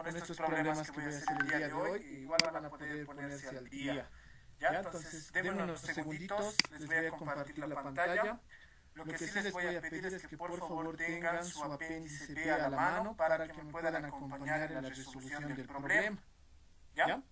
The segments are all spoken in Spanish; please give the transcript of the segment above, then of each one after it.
con estos problemas que voy a hacer el día de hoy, igual van a poder ponerse al día. Ya, entonces, denme unos segunditos, les voy a compartir la pantalla. Lo que sí les voy a pedir es que por favor tengan su apéndice B a la mano para que me puedan acompañar en la resolución del problema. ¿Ya?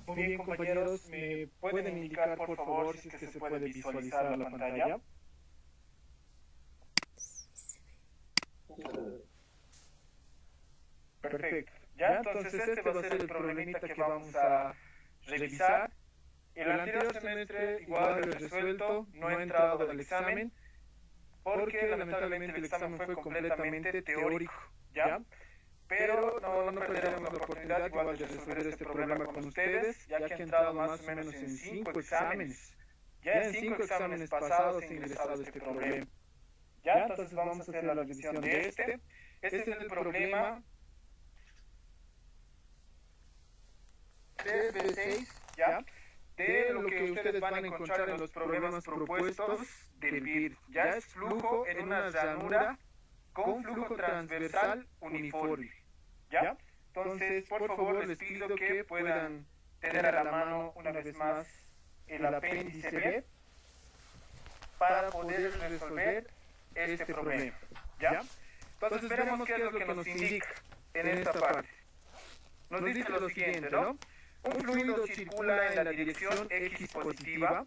Muy bien, compañeros, ¿me pueden indicar, por favor, si es que se puede visualizar la pantalla? Perfecto. Ya, entonces este va a ser el problemita que vamos a revisar. El anterior semestre igual lo he resuelto, no he entrado al examen, porque lamentablemente el examen fue completamente teórico, ¿ya? Pero no perderemos la oportunidad igual de resolver este problema con ustedes, ya que he entrado más o menos en 5 exámenes. Ya en 5 exámenes pasados he ingresado este problema. Ya, entonces vamos a hacer la revisión de este. Este es el problema 3B6, ¿ya? De lo que ustedes van a encontrar en los problemas propuestos del BIR. Ya es flujo en una ranura con flujo transversal uniforme. ¿Ya? Entonces, por favor, les pido que puedan tener a la mano una vez más el apéndice B para poder resolver este problema. ¿Ya? Entonces, veremos qué es lo que nos indica en esta parte. Nos dice lo siguiente, ¿no? Un fluido circula en la dirección X positiva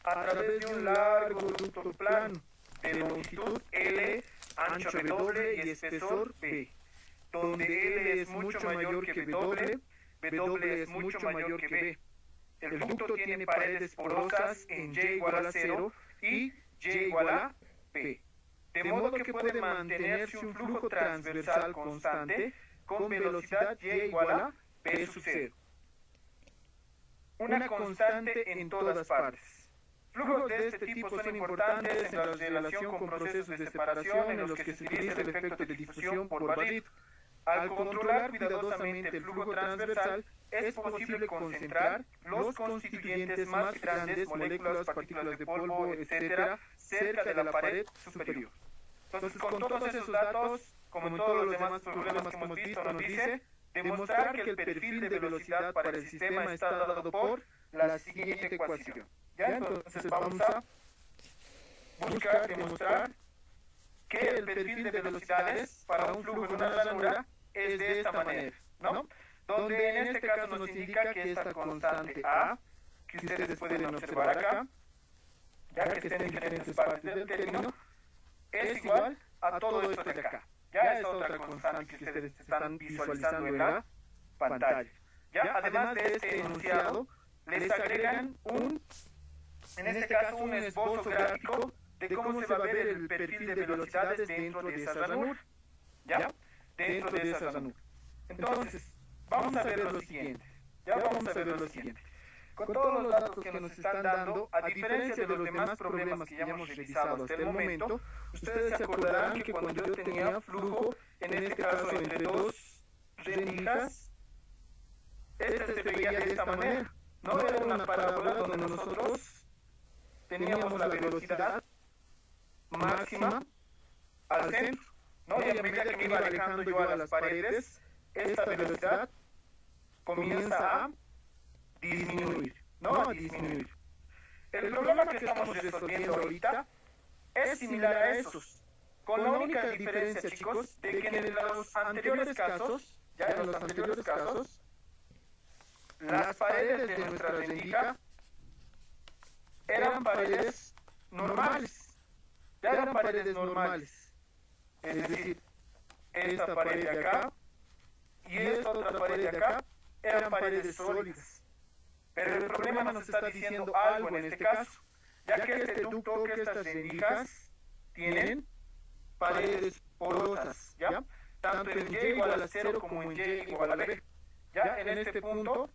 a través de un largo ducto plano de longitud L, ancho W y espesor B, donde L es mucho mayor que W, W es mucho mayor que B. El ducto tiene paredes porosas en Y igual a 0 y Y igual a P, de modo que puede mantenerse un flujo transversal constante con velocidad Y igual a P sub 0. Una constante en todas partes. Flujos de este tipo son importantes en la relación con procesos de separación en los que se utiliza el efecto de difusión por barrido. Al controlar cuidadosamente el flujo transversal, es posible concentrar los constituyentes más grandes, moléculas, partículas de polvo, etc., cerca de la pared superior. Entonces, con todos esos datos, como en todos los demás problemas que hemos visto, nos dice demostrar que el perfil de velocidad para el sistema está dado por la siguiente ecuación. Ya, entonces vamos a buscar demostrar que el perfil de velocidades para un flujo en una ranura es de esta manera, ¿no? Donde en este caso nos indica que esta constante A, que ustedes pueden observar acá, ya que está en diferentes partes del término, es igual a todo esto de acá. Ya es otra constante que ustedes están visualizando en la pantalla. Ya, además de este enunciado, les agregan en este caso, un esbozo gráfico de cómo se va a ver el perfil de velocidades dentro de esa ranura. ¿Ya? Dentro de esa ranura. Entonces, vamos a ver lo siguiente. Ya vamos a ver lo siguiente. Con todos los datos que nos están dando, a diferencia de los demás problemas que ya hemos revisado hasta el momento, ustedes se acordarán que cuando yo tenía flujo, en este caso entre dos rendijas, este se veía de esta manera. No era una parábola donde nosotros teníamos la velocidad máxima al centro, ¿no? Y a medida que me iba alejando yo a las paredes, esta velocidad comienza a disminuir, ¿no? A disminuir. El problema que estamos resolviendo ahorita es similar a esos, con la única diferencia, chicos, de que en los anteriores casos, ya en los anteriores casos, las paredes de nuestra rendija eran paredes normales, ya eran paredes normales, es decir, esta pared de acá y esta otra pared de acá eran paredes sólidas. Pero el problema nos está diciendo algo en este caso, ya que este ducto, que estas rendijas tienen paredes porosas, ¿ya? Tanto en Y igual a 0 como en Y igual a B, ¿ya? En este punto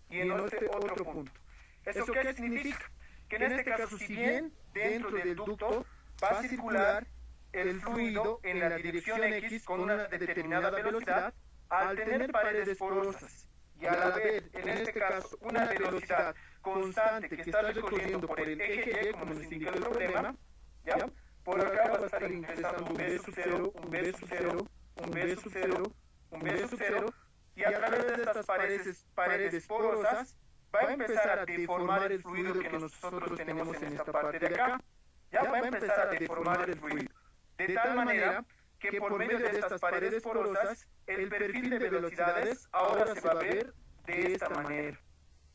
y en este otro punto. ¿Eso qué significa? Que en este caso, si bien dentro del ducto va a circular el fluido en la dirección X con una determinada velocidad, al tener paredes porosas y al haber, en este caso, una velocidad constante que está recorriendo por el eje Y, como nos indica el problema, ¿ya? Por acá va a estar ingresando un B sub 0, un B sub 0, un B sub 0, un B sub 0, y a través de estas paredes porosas va a empezar a deformar el fluido que nosotros tenemos en esta parte de acá. Ya va a empezar a deformar el fluido, de tal manera que por medio de estas paredes porosas, el perfil de velocidades ahora se va a ver de esta manera.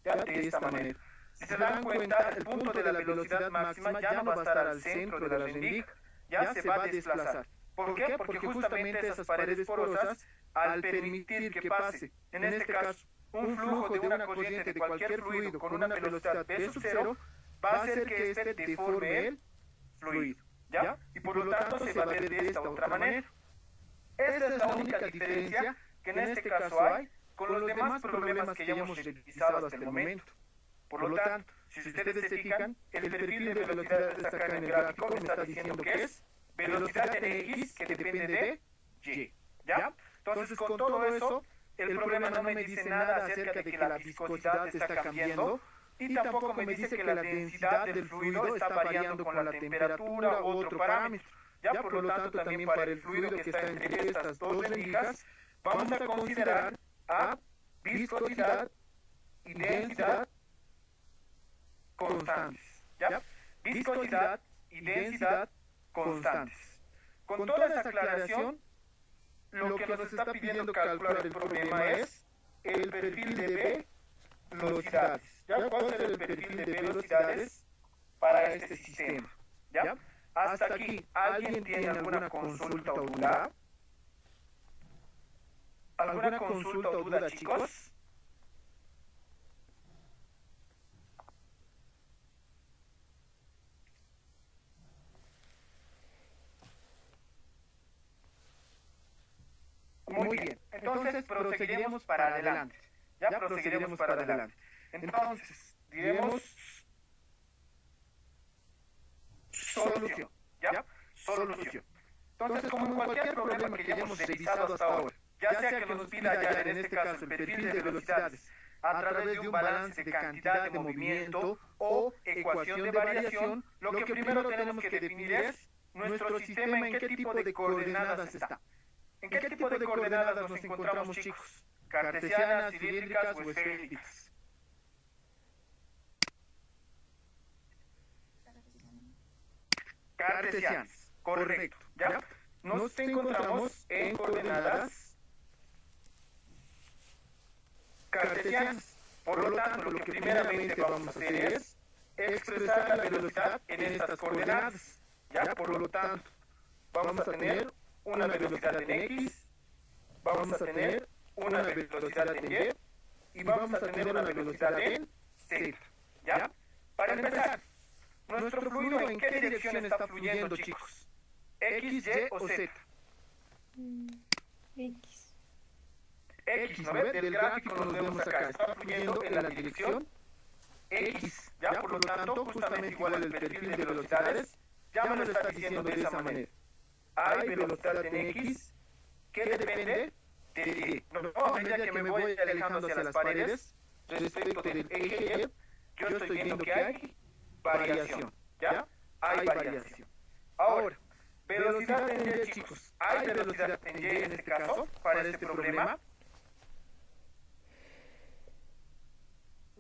Ya, de esta manera. Si se dan cuenta, el punto de la velocidad máxima ya no va a estar al centro de la rendija, ya se va a desplazar. ¿Por qué? Porque justamente esas paredes porosas, al permitir que pase, en este caso, un flujo de una corriente de cualquier fluido con una velocidad V sub 0, va a hacer que este deforme el fluido, ¿ya? Y por lo tanto se va a ver de esta otra manera. Esta es la única diferencia que en este caso hay con los demás problemas que ya hemos revisado hasta el momento. Por lo tanto, si ustedes se fijan, el perfil de velocidades acá en el gráfico me está diciendo que es velocidad de X que depende de Y, ¿ya? Entonces, con todo eso, el problema no me dice nada acerca de que la viscosidad se está cambiando y tampoco me dice que la densidad del fluido está variando con la temperatura u otro parámetro. Ya, por lo tanto, también para el fluido que está entre estas dos rendijas, vamos a considerar a viscosidad y densidad constantes. ¿Ya? Viscosidad y densidad constantes. Con toda esa aclaración, lo que nos está pidiendo calcular el problema es el perfil de velocidades. ¿Ya? ¿Cuál es el perfil de velocidades para este sistema? ¿Ya? Hasta aquí, ¿alguien tiene alguna consulta o duda? ¿Alguna consulta o duda, chicos? Muy bien, entonces proseguiremos para adelante. Ya proseguiremos para adelante. Entonces, diremos solución. ¿Ya? Solución. Entonces, como en cualquier problema que ya hemos revisado hasta ahora, ya sea que nos pida ya en este caso el perfil de velocidades a través de un balance de cantidad de movimiento o ecuación de variación, lo que primero tenemos que definir es nuestro sistema en qué tipo de coordenadas está. ¿En qué tipo de coordenadas nos encontramos, chicos? ¿Cartesianas, cilíndricas o esféricas? cartesianas, correcto, ¿ya? Nos encontramos en coordenadas cartesianas. Por lo tanto, lo que primeramente vamos a hacer es expresar la velocidad en estas coordenadas, ¿ya? Por lo tanto, vamos a tener una velocidad en X, vamos a tener una velocidad en Y, y vamos a tener una velocidad en Z, ¿ya? Para empezar, ¿nuestro fluido en qué dirección está fluyendo, chicos? ¿X, Y o Z? X. X, ¿no ves? Del gráfico nos vemos acá, está fluyendo en la dirección X, ¿ya? Por lo tanto, justamente igual el perfil de velocidades, ya me lo está diciendo de esa manera. Hay velocidad en X que depende de Y. No, a medida que me voy alejando hacia las paredes, respecto del eje Y, yo estoy viendo que hay variación, ¿ya? Hay variación. Ahora, velocidad en Y, chicos. ¿Hay velocidad en Y en este caso, para este problema?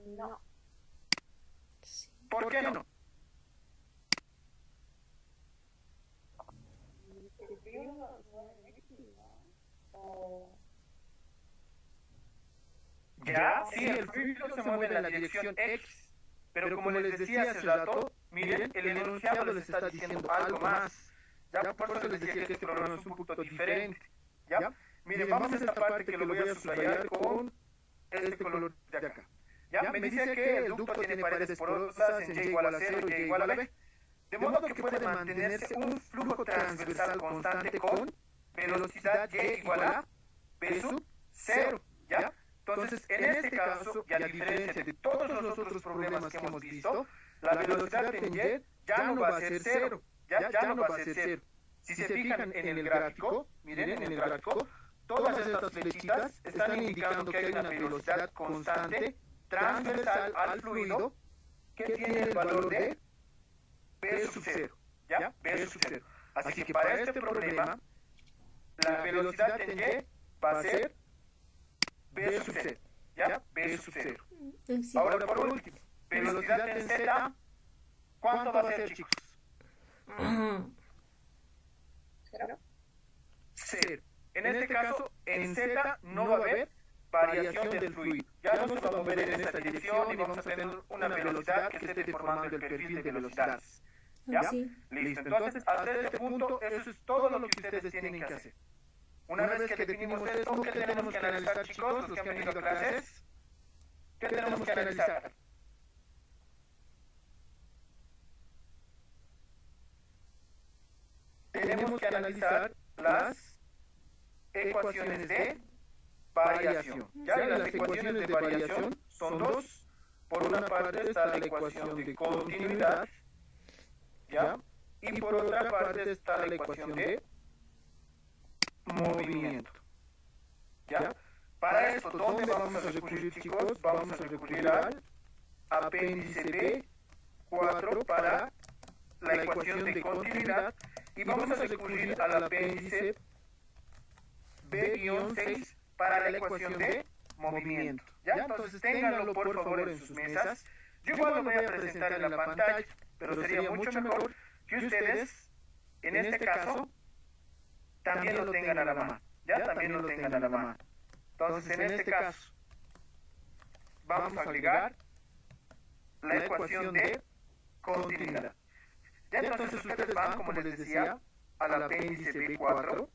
No. ¿Por qué no? Ya, sí, el fluido se mueve en la dirección X, pero como les decía hace rato, miren, el enunciado les está diciendo algo más. Ya, por eso les decía que este problema es un poquito diferente. Ya, miren, vamos a esta parte que lo voy a subrayar con este color de acá. Ya, me dice que el ducto tiene paredes porosas en Y igual a 0 y Y igual a B. De modo que puede mantenerse un flujo transversal constante con velocidad Y igual a B sub 0. ¿Ya? Entonces, en este caso, y a diferencia de todos los otros problemas que hemos visto, la velocidad en Y ya no va a ser 0. Ya no va a ser 0. Si se fijan en el gráfico, miren en el gráfico, todas estas flechitas están indicando que hay una velocidad constante transversal al fluido que tiene el valor de B sub 0. ¿Ya? B sub 0. Así que para este problema, la velocidad en Y va a ser B sub 0. ¿Ya? B sub 0. Sí. Ahora, por último, velocidad en Z, ¿cuánto va a ser, chicos? ¿Cero? 0. En este caso, en Z no va a haber variación del fluido. Ya no se va a mover en esta dirección y vamos a tener una velocidad que esté deformando el perfil de velocidades. ¿Ya? Sí. Listo. Entonces, hasta este punto, eso es todo lo que ustedes tienen que hacer. Una vez que definimos esto, ¿qué tenemos que analizar, chicos? Los que han venido a clases, ¿qué tenemos que analizar? Tenemos que analizar las ecuaciones de variación. Ya, y las ecuaciones de variación son dos. Por una parte está la ecuación de continuidad, ¿ya? Y por otra parte está la ecuación de movimiento, ¿ya? Para esto, ¿dónde vamos a recurrir, chicos? Vamos a recurrir al apéndice B4 para la ecuación de continuidad y vamos a recurrir al apéndice B-6 para la ecuación de movimiento. ¿Ya? Entonces ténganlo por favor en sus mesas. Yo igual lo voy a presentar en la pantalla, pero sería mucho mejor que ustedes, en este caso, también lo tengan a la mano. ¿Ya? También lo tengan a la mano. Entonces, en este caso, vamos a agregar la ecuación de continuidad. Ya, entonces ustedes van, como les decía, al apéndice B4.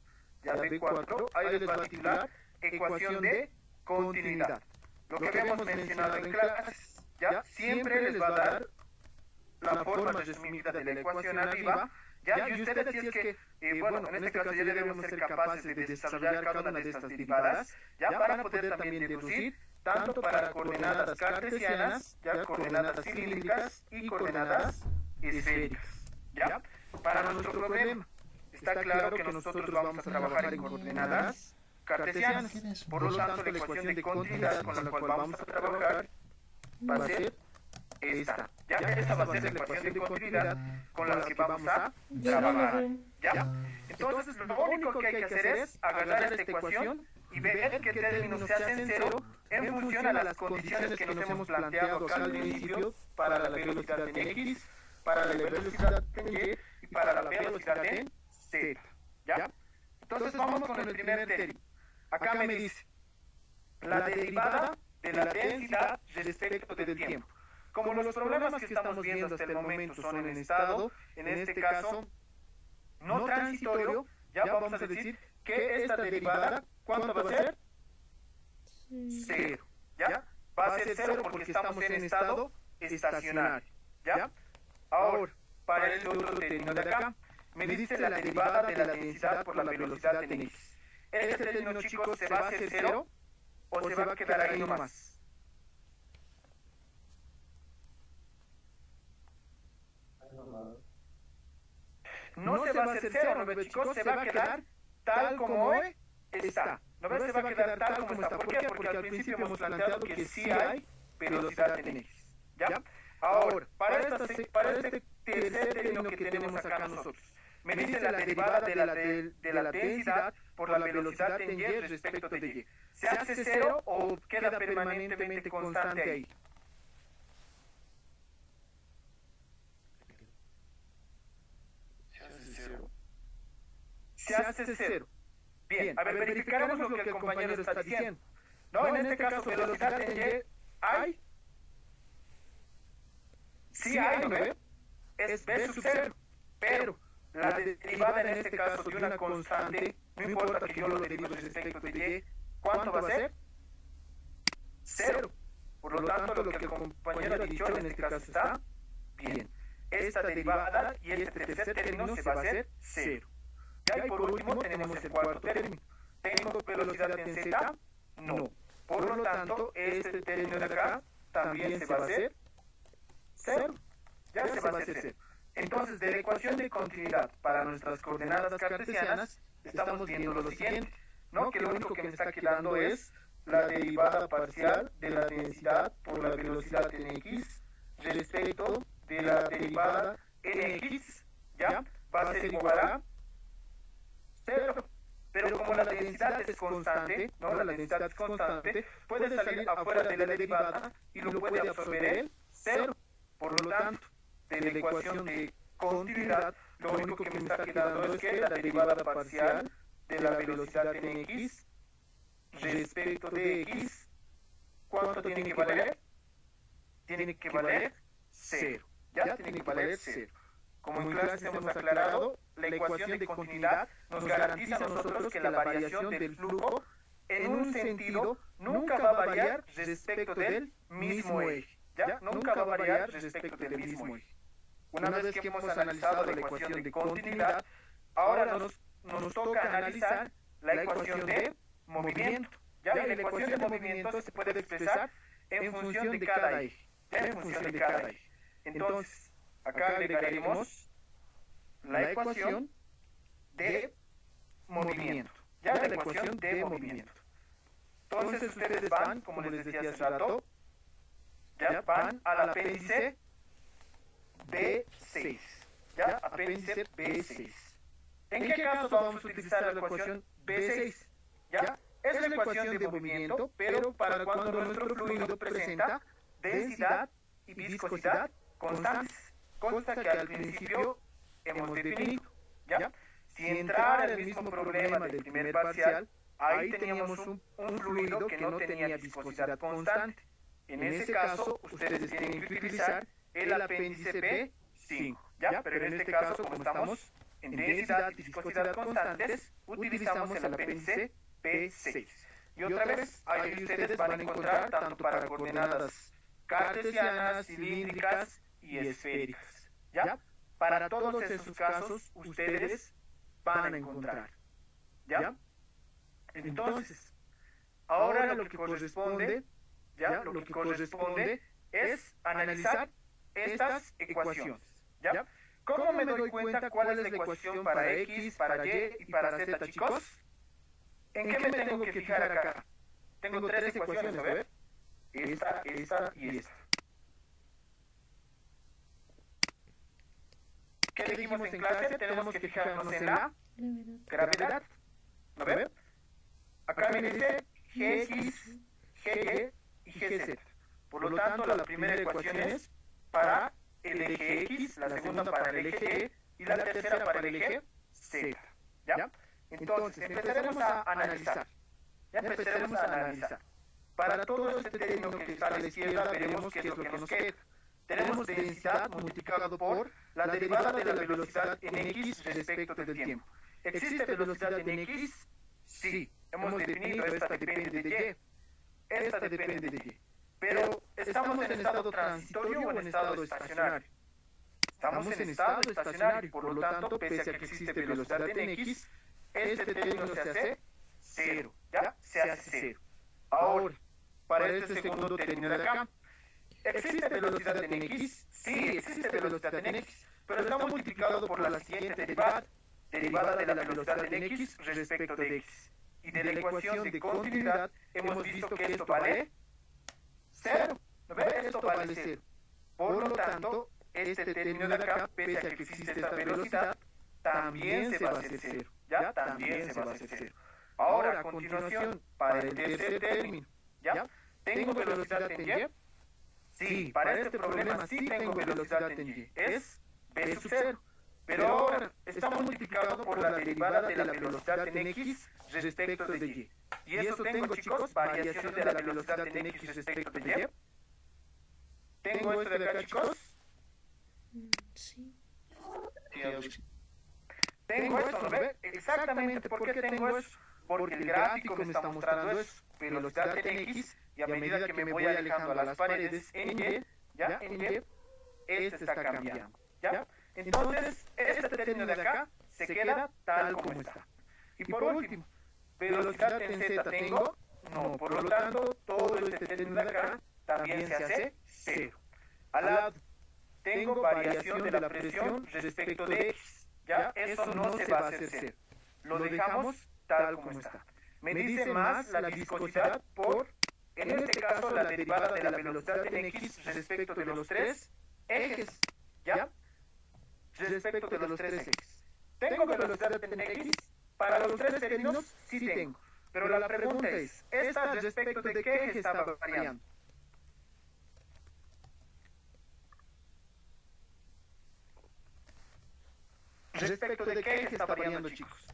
Ya B4, ahí les va a titular ecuación de continuidad. Lo que habíamos mencionado en clases, ya siempre les va a dar la forma resumida de la ecuación arriba, ya, y ustedes si es que, bueno, en este caso ya debemos ser capaces de desarrollar cada una de estas derivadas, ya para poder también deducir, tanto para coordenadas cartesianas, ya coordenadas cilíndricas y coordenadas esféricas, ya, para nuestro problema. Está claro que nosotros vamos a trabajar en coordenadas cartesianas, por lo tanto la ecuación de continuidad con la cual vamos a trabajar va a ser esta. Ya, esta va a ser la ecuación de continuidad con la que vamos a trabajar. ¿Ya? Entonces lo único que hay que hacer es agarrar esta ecuación y ver qué términos se hacen cero en función a las condiciones que nos hemos planteado acá al principio para la velocidad en X, para la velocidad en Y y para la velocidad en Z. ¿Ya? Entonces vamos con el primer término. Acá me dice la derivada de la densidad respecto del tiempo. Como los problemas que estamos viendo hasta el momento son en estado, en este caso, no transitorio, ya vamos a decir que esta derivada, ¿cuánto va a ser? Cero. ¿Ya? Va a ser cero porque estamos en estado estacionario. ¿Ya? Ahora, para el otro término de acá, me dice la derivada de la densidad por la velocidad en x. Este término, chicos, ¿se va a hacer cero o se va a quedar ahí nomás? No se va a hacer cero, ¿no ve, chicos? Se va a quedar tal como está. ¿No ves? Se va a quedar tal como está. ¿Por qué? Porque al principio hemos planteado que sí hay velocidad en x. ¿Ya? Ahora, para este tercer término que tenemos acá nosotros, me dice la derivada de la densidad por la velocidad en y respecto de y. ¿Se hace cero o queda permanentemente constante ahí? Se hace cero. Bien, a ver, verificaremos lo que el compañero está diciendo. No, en este caso, velocidad en y, ¿hay? Sí hay, ¿no ve? Es b sub 0, pero la derivada en este caso de una constante, no importa que yo lo derive respecto de y, ¿cuánto va a ser? Cero. Por lo tanto, lo que el compañero ha dicho en este caso está bien. Esta derivada y este tercer término se va a hacer cero. Ya, y por último tenemos el cuarto término. ¿Tengo velocidad en z? No. Por lo tanto, este término de acá también se va a hacer cero. Ya se va a hacer cero. Entonces, de la ecuación de continuidad para nuestras coordenadas cartesianas, estamos viendo lo siguiente, ¿no? Que lo único que me está quedando es la derivada parcial de la densidad por la velocidad en x respecto de la derivada en x, ¿ya? Va a ser igual a cero. Pero como la densidad es constante, ¿no? La densidad es constante, puede salir afuera de la derivada y lo puede absorber el cero. Por lo tanto, de la ecuación de continuidad, lo único que me está quedando es que la derivada parcial de la velocidad en x respecto de x, ¿cuánto tiene que valer? Tiene que valer cero. ¿Ya? Tiene que valer cero. Como en clases hemos aclarado, la ecuación de continuidad nos garantiza a nosotros que la variación del flujo en un sentido nunca va a variar respecto del mismo eje. ¿Ya? Nunca va a variar respecto del mismo eje. Una vez que hemos analizado la ecuación de continuidad, ahora nos toca analizar la ecuación de movimiento. ¿Ya? Y la ecuación de movimiento se puede expresar en función de cada eje. ¿Ya? En función de cada eje. Entonces, acá agregaremos la ecuación de movimiento. ¿Ya? La ecuación de movimiento. Entonces, ustedes van, como les decía hace rato, ya van al apéndice B6. ¿Ya? Apéndice B6. ¿En qué caso vamos a utilizar la ecuación B6? ¿Ya? Es la ecuación de movimiento, pero para cuando nuestro fluido presenta densidad y viscosidad constantes. Consta que al principio hemos definido. ¿Ya? Si entrara el mismo problema del primer parcial, ahí teníamos un fluido que no tenía viscosidad constante. En ese caso, ustedes tienen que utilizar el apéndice B5, ¿ya? Pero en este caso, como estamos en densidad y viscosidad constantes, utilizamos el apéndice B6. Y otra vez, ahí ustedes van a encontrar tanto para coordenadas cartesianas, cilíndricas y esféricas, ¿ya? Para todos esos casos, ustedes van a encontrar, ¿ya? Entonces, ahora lo que corresponde, ¿ya? Lo que corresponde es analizar estas ecuaciones, ¿ya? ¿Cómo me doy cuenta cuál es la ecuación para X, para Y y para Z, chicos? ¿En qué me tengo que fijar acá? Tengo tres ecuaciones, a ver. Esta y esta. ¿Qué dijimos en clase? Tenemos que fijarnos en la gravedad. ¿No ve? Acá me dice Gx, Gy y Gz. Por lo tanto, la primera ecuación es para el eje X, la segunda para el eje E y la tercera para el eje Z. ¿Ya? Entonces, empezaremos a analizar. Ya empezaremos a analizar. Para todo este término que está a la izquierda, veremos qué es lo que nos queda. Tenemos densidad multiplicado por la derivada de la velocidad en X respecto del tiempo. ¿Existe velocidad en X? Sí. Hemos definido, esta depende de Y. Esta depende de Y. Pero, ¿estamos en estado transitorio o en estado estacionario? Estamos en estado estacionario, por lo tanto, pese a que existe velocidad en X, este término se hace cero, ¿ya? Se hace cero. Ahora, para este segundo término de acá, ¿existe velocidad en X? Sí, existe velocidad en X, pero está multiplicado por la siguiente derivada, derivada de la velocidad en X respecto de X. Y de la ecuación de continuidad hemos visto que esto vale cero. ¿No ve? Esto vale cero. Por lo tanto, este término de acá, pese a que existe esta velocidad, también se va a hacer cero. ¿Ya? También se va a hacer cero. Ahora, a continuación, para el tercer término, ¿ya? ¿Tengo velocidad en Y? Sí, para este problema sí tengo velocidad en Y. Es v sub 0. Pero ahora está multiplicado por la derivada de la velocidad en X respecto de Y. Y eso tengo, chicos, variación de la velocidad en X respecto de Y. ¿Tengo esto de acá, chicos? Sí. Tengo esto, ¿no ve? Exactamente. ¿Por qué tengo eso? Porque el gráfico me está mostrando eso. Velocidad en X, y a medida que me voy alejando a las paredes en Y, ¿ya? En Y, este está cambiando, ¿ya? Entonces, este término de acá se queda tal como está. Y por último, ¿velocidad en Z tengo? No, por lo tanto, todo este término de acá también se hace cero. Al lado, tengo variación de la presión respecto de X, ¿ya? Eso no se va a hacer cero. Lo dejamos tal como está. Me dice más la viscosidad por, en este caso, la derivada de la velocidad en X respecto de los tres ejes, ¿ya? Respecto de los tres ejes. ¿Tengo velocidad en X? Para los tres términos, sí tengo. Pero la pregunta es, ¿esta respecto de qué eje está variando? ¿Respecto de qué eje está variando, chicos?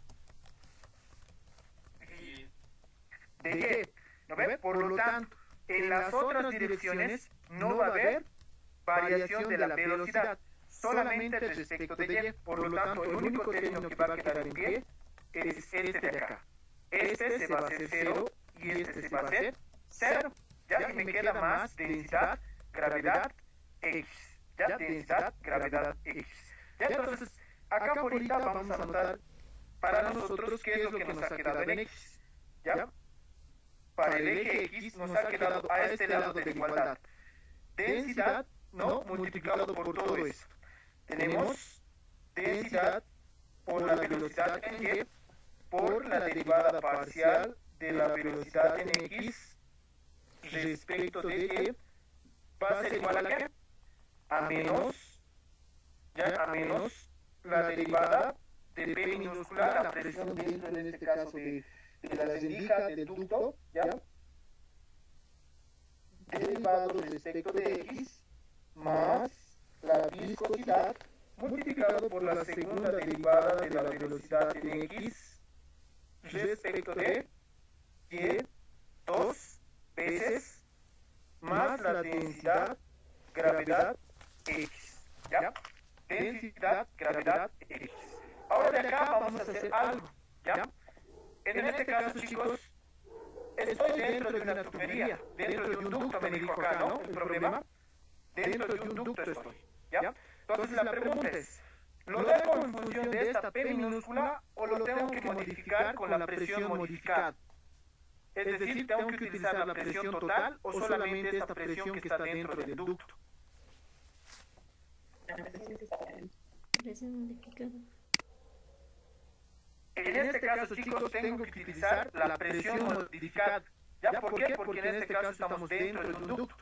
¿De qué? ¿No ve? Por lo tanto, en las otras direcciones no va a haber variación de la velocidad, solamente respecto de Y. Por lo tanto, el único término que va a quedar en pie es este de acá. Este se va a hacer cero y este se va a hacer cero. Ya, y me queda más densidad, gravedad, X. Ya, densidad, gravedad, X. Ya, entonces, acá por ahorita vamos a anotar para nosotros qué es lo que nos ha quedado en X. ¿Ya? Para el eje X nos ha quedado a este lado de la igualdad. Densidad, ¿no? Multiplicado por todo esto. Tenemos densidad por la velocidad en Y, por la derivada parcial de la velocidad en X respecto de Y, va a ser igual a ¿qué? A menos, ya, a menos la derivada de P minúscula, la presión dentro, en este caso, de la rendija del ducto, ¿ya? Derivado respecto de X, más la viscosidad, multiplicado por la segunda derivada de la velocidad en X, respecto de Y, dos veces, más la densidad, gravedad, X, ¿ya? Densidad, gravedad, X. Ahora de acá vamos a hacer algo, ¿ya? En este caso, chicos, estoy dentro de una tubería, dentro de un ducto, me dijo acá, ¿no? El problema, dentro de un ducto estoy, ¿ya? Entonces la pregunta es, ¿lo dejo en función de esta P minúscula o lo tengo que modificar con la presión modificada? Es decir, ¿tengo que utilizar la presión total o solamente esta presión que está dentro del ducto? Presión modificada. En este caso, chicos, tengo que utilizar la presión modificada. ¿Ya? ¿Por qué? Porque en este caso estamos dentro de un ducto.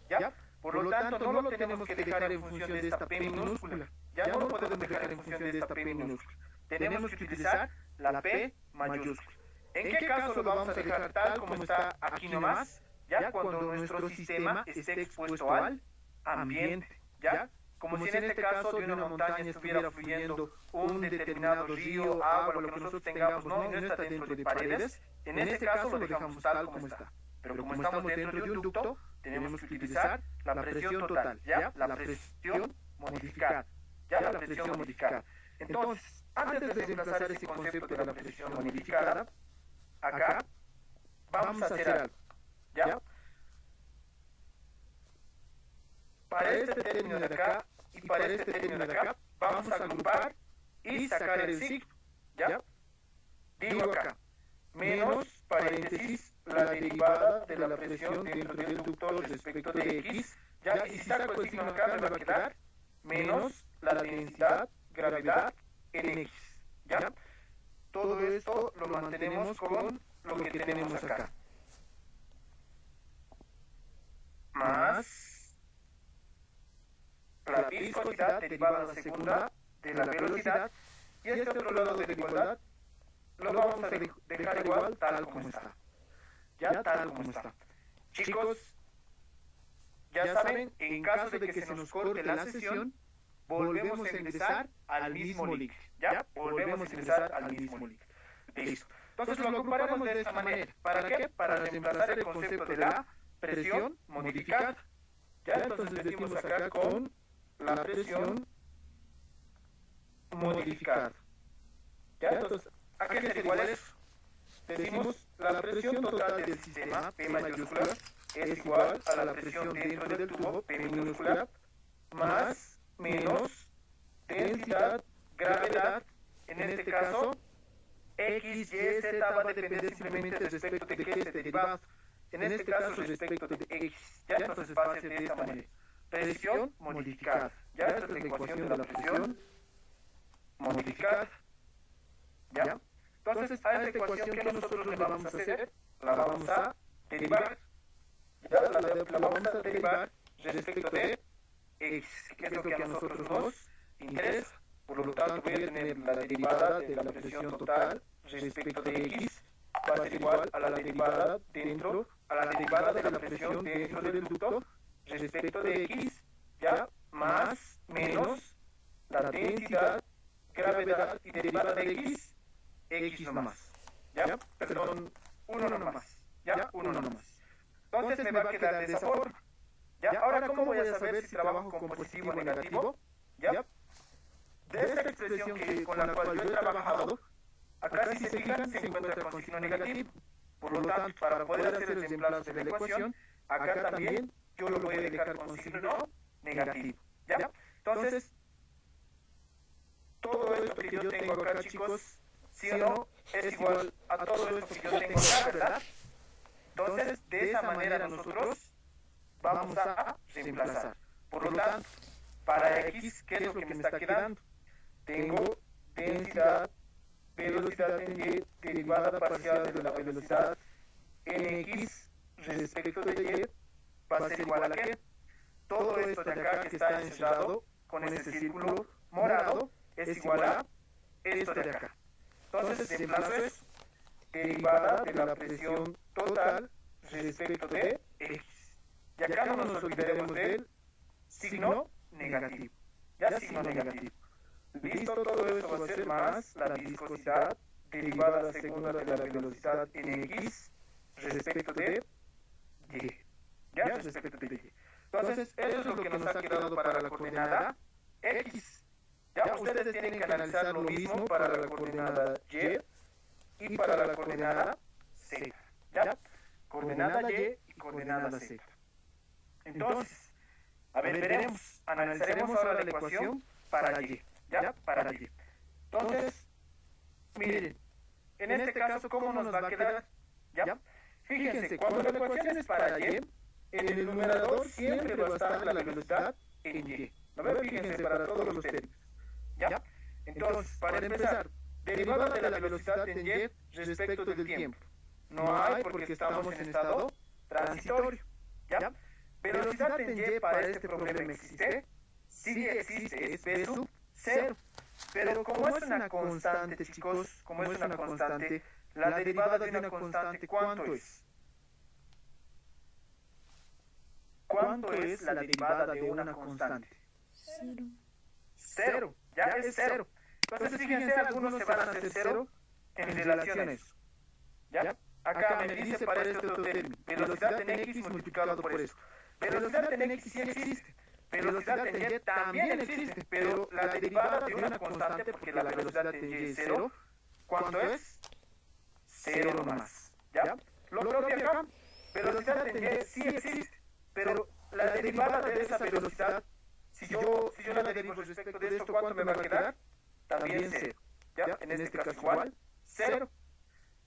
¿Ya? Por lo tanto, no lo tenemos que dejar en función de esta P minúscula. Ya no lo podemos dejar en función de esta P minúscula. Tenemos que utilizar la P mayúscula. ¿En qué caso lo vamos a dejar tal como está aquí nomás? Ya cuando nuestro sistema esté expuesto al ambiente. ¿Ya? como si en este caso de una montaña estuviera fluyendo un determinado río, agua, lo que nosotros tengamos, no está dentro de paredes, en este caso lo dejamos tal como está. Pero como estamos dentro de un ducto, tenemos que utilizar la presión total, ¿ya? La presión modificada, ¿ya? La presión modificada. Entonces, antes de reemplazar ese concepto de la presión modificada, acá vamos a hacer algo, ¿ya? Para este término de acá y para este término de acá, vamos a agrupar y sacar el signo, ¿ya? Digo acá, menos paréntesis, la derivada de la presión dentro del ducto respecto de X, ¿ya? Y si saco el signo acá me va a quedar menos la densidad, gravedad en X, ¿ya? Todo esto lo mantenemos con lo que tenemos acá. Más la viscosidad derivada a la segunda de la velocidad, y este otro lado de la igualdad lo vamos a dejar igual tal como está. Ya tal como está. Chicos, ya saben, en caso de que se nos corte la sesión, volvemos a ingresar al mismo link. ¿Ya? Volvemos a ingresar al mismo link. Listo. Entonces lo agruparemos de esta manera. ¿Para qué? Para reemplazar el concepto de la presión modificada. ¿Ya? Entonces decimos acá con la presión modificada. ¿Ya? Entonces, ¿a qué sería igual eso? Decimos la presión total del sistema, P mayúscula, es igual a la presión dentro del tubo, P minúscula, más, menos, densidad, gravedad, en este caso, X, Y, Z va a depender simplemente respecto de qué es derivado. En este caso, respecto de X. ¿Ya? Entonces va a ser de esta manera. Presión modificada. ¿Ya? Esta es la ecuación de la presión modificada. ¿Ya? Entonces, a esta ecuación que nosotros le vamos a hacer, la vamos a derivar. ¿Ya? La vamos a derivar respecto de X, que es lo que a nosotros nos interesa. Por lo tanto, voy a tener la derivada de la presión total respecto de X va a ser igual a la derivada dentro, a la derivada de la presión dentro del ducto respecto de X, ¿ya? Más, menos, la densidad, gravedad y derivada de X, X nomás, ¿ya? Perdón, 1 nomás, ¿ya? 1 nomás. Entonces me va a quedar de esa forma, ¿ya? Ahora, ¿cómo voy a saber si trabajo con positivo o negativo? ¿Ya? De esta expresión con la cual yo he trabajado, acá si se fijan se encuentra con signo negativo. Por lo tanto, para poder hacer el reemplazo de la ecuación, acá también yo lo voy a dejar con signo negativo. ¿Ya? Entonces, todo esto que yo tengo acá, chicos, ¿sí o no? Es igual a todo esto que yo tengo acá, ¿verdad? Entonces, de esa manera nosotros vamos a reemplazar. Por lo tanto, para X, ¿qué es lo que me está quedando? Tengo densidad, velocidad en Y, derivada parcial de la velocidad en X respecto de Y, va a ser igual a ¿qué? Todo esto de acá que está encerrado con ese círculo morado es igual a esto de acá. Entonces, reemplazo es derivada de la presión total respecto de X. Y acá no nos olvidaremos del signo negativo. Ya signo negativo. Listo, todo esto va a ser más la viscosidad derivada a la segunda de la velocidad en X respecto de Y. ¿Ya? Respecto de Y. Entonces, eso es lo que nos ha quedado para la coordenada X. Ya ustedes tienen que analizar lo mismo para la coordenada Y y para la coordenada Z. ¿Ya? Coordenada Y y coordenada Z. Entonces, a ver, veremos, analizaremos ahora la ecuación para Y. ¿Ya? Para Y. Entonces, miren, en este caso, ¿cómo nos va a quedar? ¿Ya? Fíjense, cuando la ecuación es para Y, en el numerador siempre va a estar la velocidad en Y. ¿No ven? Fíjense para todos los términos. ¿Ya? Entonces, para empezar, derivada de la velocidad en Y respecto del tiempo. No hay porque estamos en estado transitorio. ¿Ya? Velocidad en Y para este problema existe. Sí existe, es V sub 0. Pero como es una constante, chicos, como es una constante, la derivada de una constante, ¿cuánto es? ¿Cuánto es la derivada de una constante? Cero. Cero, ya es cero. Entonces, fíjense, algunos se van a hacer cero en relaciones. ¿Ya? Acá me dice para este otro término, velocidad en X multiplicado por eso. Velocidad en X sí existe, velocidad en Y también existe, pero la derivada de una constante, porque la velocidad en Y es cero, ¿cuánto es? Cero nomás. ¿Ya? Lo propio acá, velocidad en Y sí existe, pero la derivada de esa velocidad, si yo la derivo respecto de esto, ¿cuánto me va a quedar? También cero. ¿Ya? En este caso igual, cero.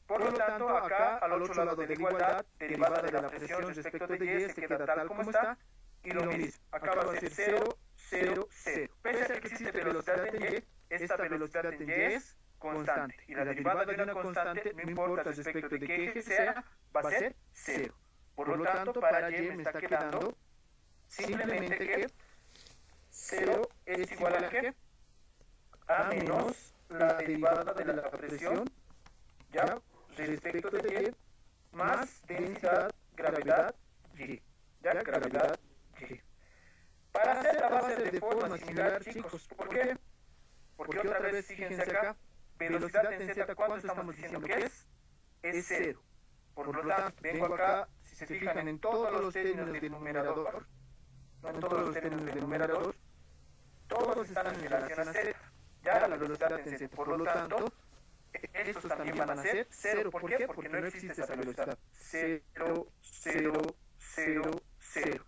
Por lo tanto, acá al otro lado de la igualdad, derivada de la presión respecto de Y se queda tal como está, y lo mismo, acá va a ser 0, 0, 0. Pese a que existe velocidad en Y, esta velocidad en Y es constante, y la derivada de una constante, no importa respecto de qué eje sea, va a ser 0. Por lo tanto, para Y me está quedando simplemente que 0 es igual a ¿qué? A menos la derivada de la presión, ¿ya? Respecto de Y, más densidad, gravedad, Y. ¿Ya? Gravedad, Y. Para hacerla va a ser de forma similar, chicos. ¿Por qué? Porque otra vez, fíjense acá, velocidad en Z, ¿cuánto estamos diciendo que es? Es 0. Por lo tanto, vengo acá, si se fijan en todos los términos del numerador, no en todos los términos del numerador, todos están en relación a Z. Ya la velocidad en Z. Por lo tanto, estos también van a ser 0. ¿Por qué? Porque no existe esa velocidad. 0, 0, 0, 0.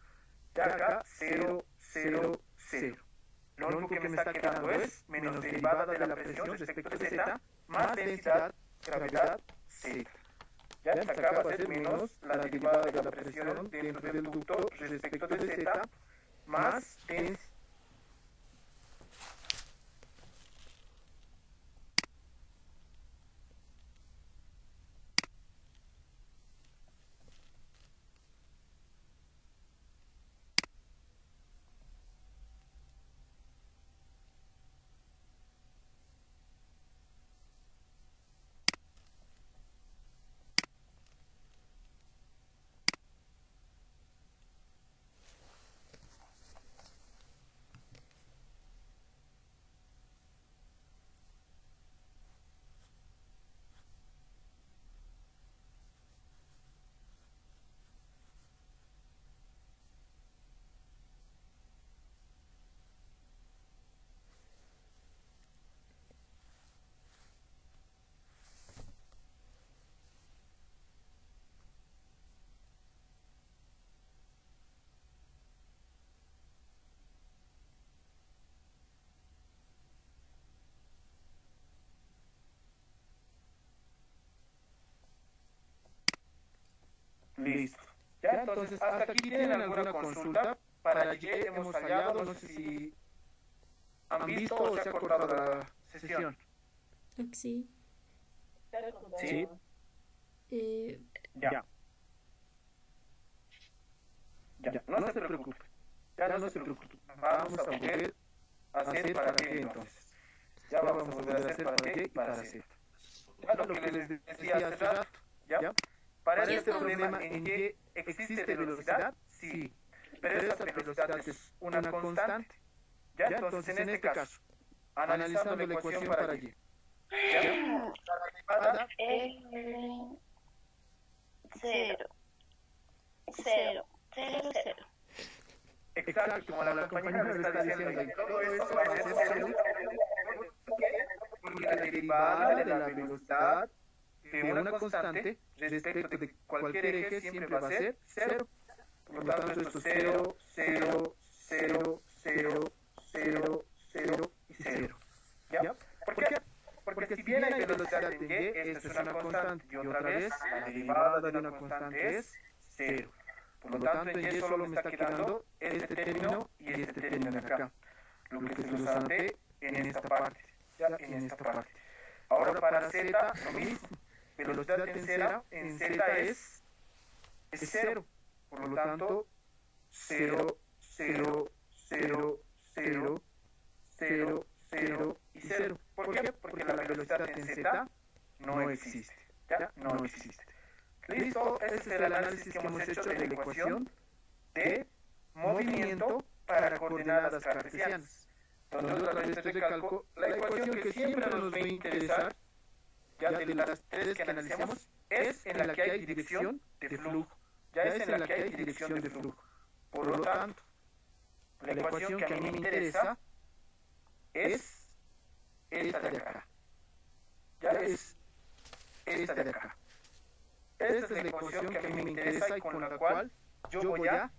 Ya acá, 0, 0, 0. Lo único que me está quedando es menos derivada de la presión respecto de Z, más densidad, gravedad, Z. Ya acá va a ser menos la derivada de la presión dentro del ducto respecto de Z, más densidad. Listo. ¿Ya? Entonces, hasta aquí tienen alguna consulta. Para Y hemos fallado. No sé si han visto o se ha cortado la sesión. Sí. Sí. Ya. Ya. No se preocupe. Ya no se preocupe. Vamos a volver a hacer para qué entonces. Ya vamos a volver a hacer para qué y para hacer. Ya lo que les decía hace rato. ¿Ya? Para este problema en Y existe velocidad, sí, pero esa velocidad es una constante. ¿Ya? Entonces, en este caso, analizando la ecuación para Y, ¿ya? La derivada Cero, cero, cero, cero. exacto, como la compañera me está diciendo, y todo eso va a ser cero, porque la derivada de la velocidad de una constante respecto de cualquier eje siempre va a ser 0. Por lo tanto, esto es 0, 0, 0, 0, 0, 0 y 0. ¿Ya? ¿Por qué? Porque si bien hay velocidad en Y, esto es una constante, y otra vez, la derivada de una constante es 0. Por lo tanto, en Y solo me está quedando este término y este término de acá. Lo que se los anoté en esta parte. Ya, en esta parte. Ahora para Z, lo mismo. Velocidad en Z es 0. Por lo tanto, 0, 0, 0, 0, 0, 0 y 0. ¿Por qué? Porque la velocidad en Z no existe. ¿Ya? No existe. Listo, ese es el análisis que hemos hecho de la ecuación de movimiento para coordenadas cartesianas. Entonces otra vez te recalco, la ecuación que siempre nos va a interesar, ya de las tres que analicemos, es en la que hay dirección de flujo. Ya es en la que hay dirección de flujo. Por lo tanto, la ecuación que a mí me interesa es esta de acá. Ya es esta de acá. Esta es la ecuación que a mí me interesa y con la cual yo voy a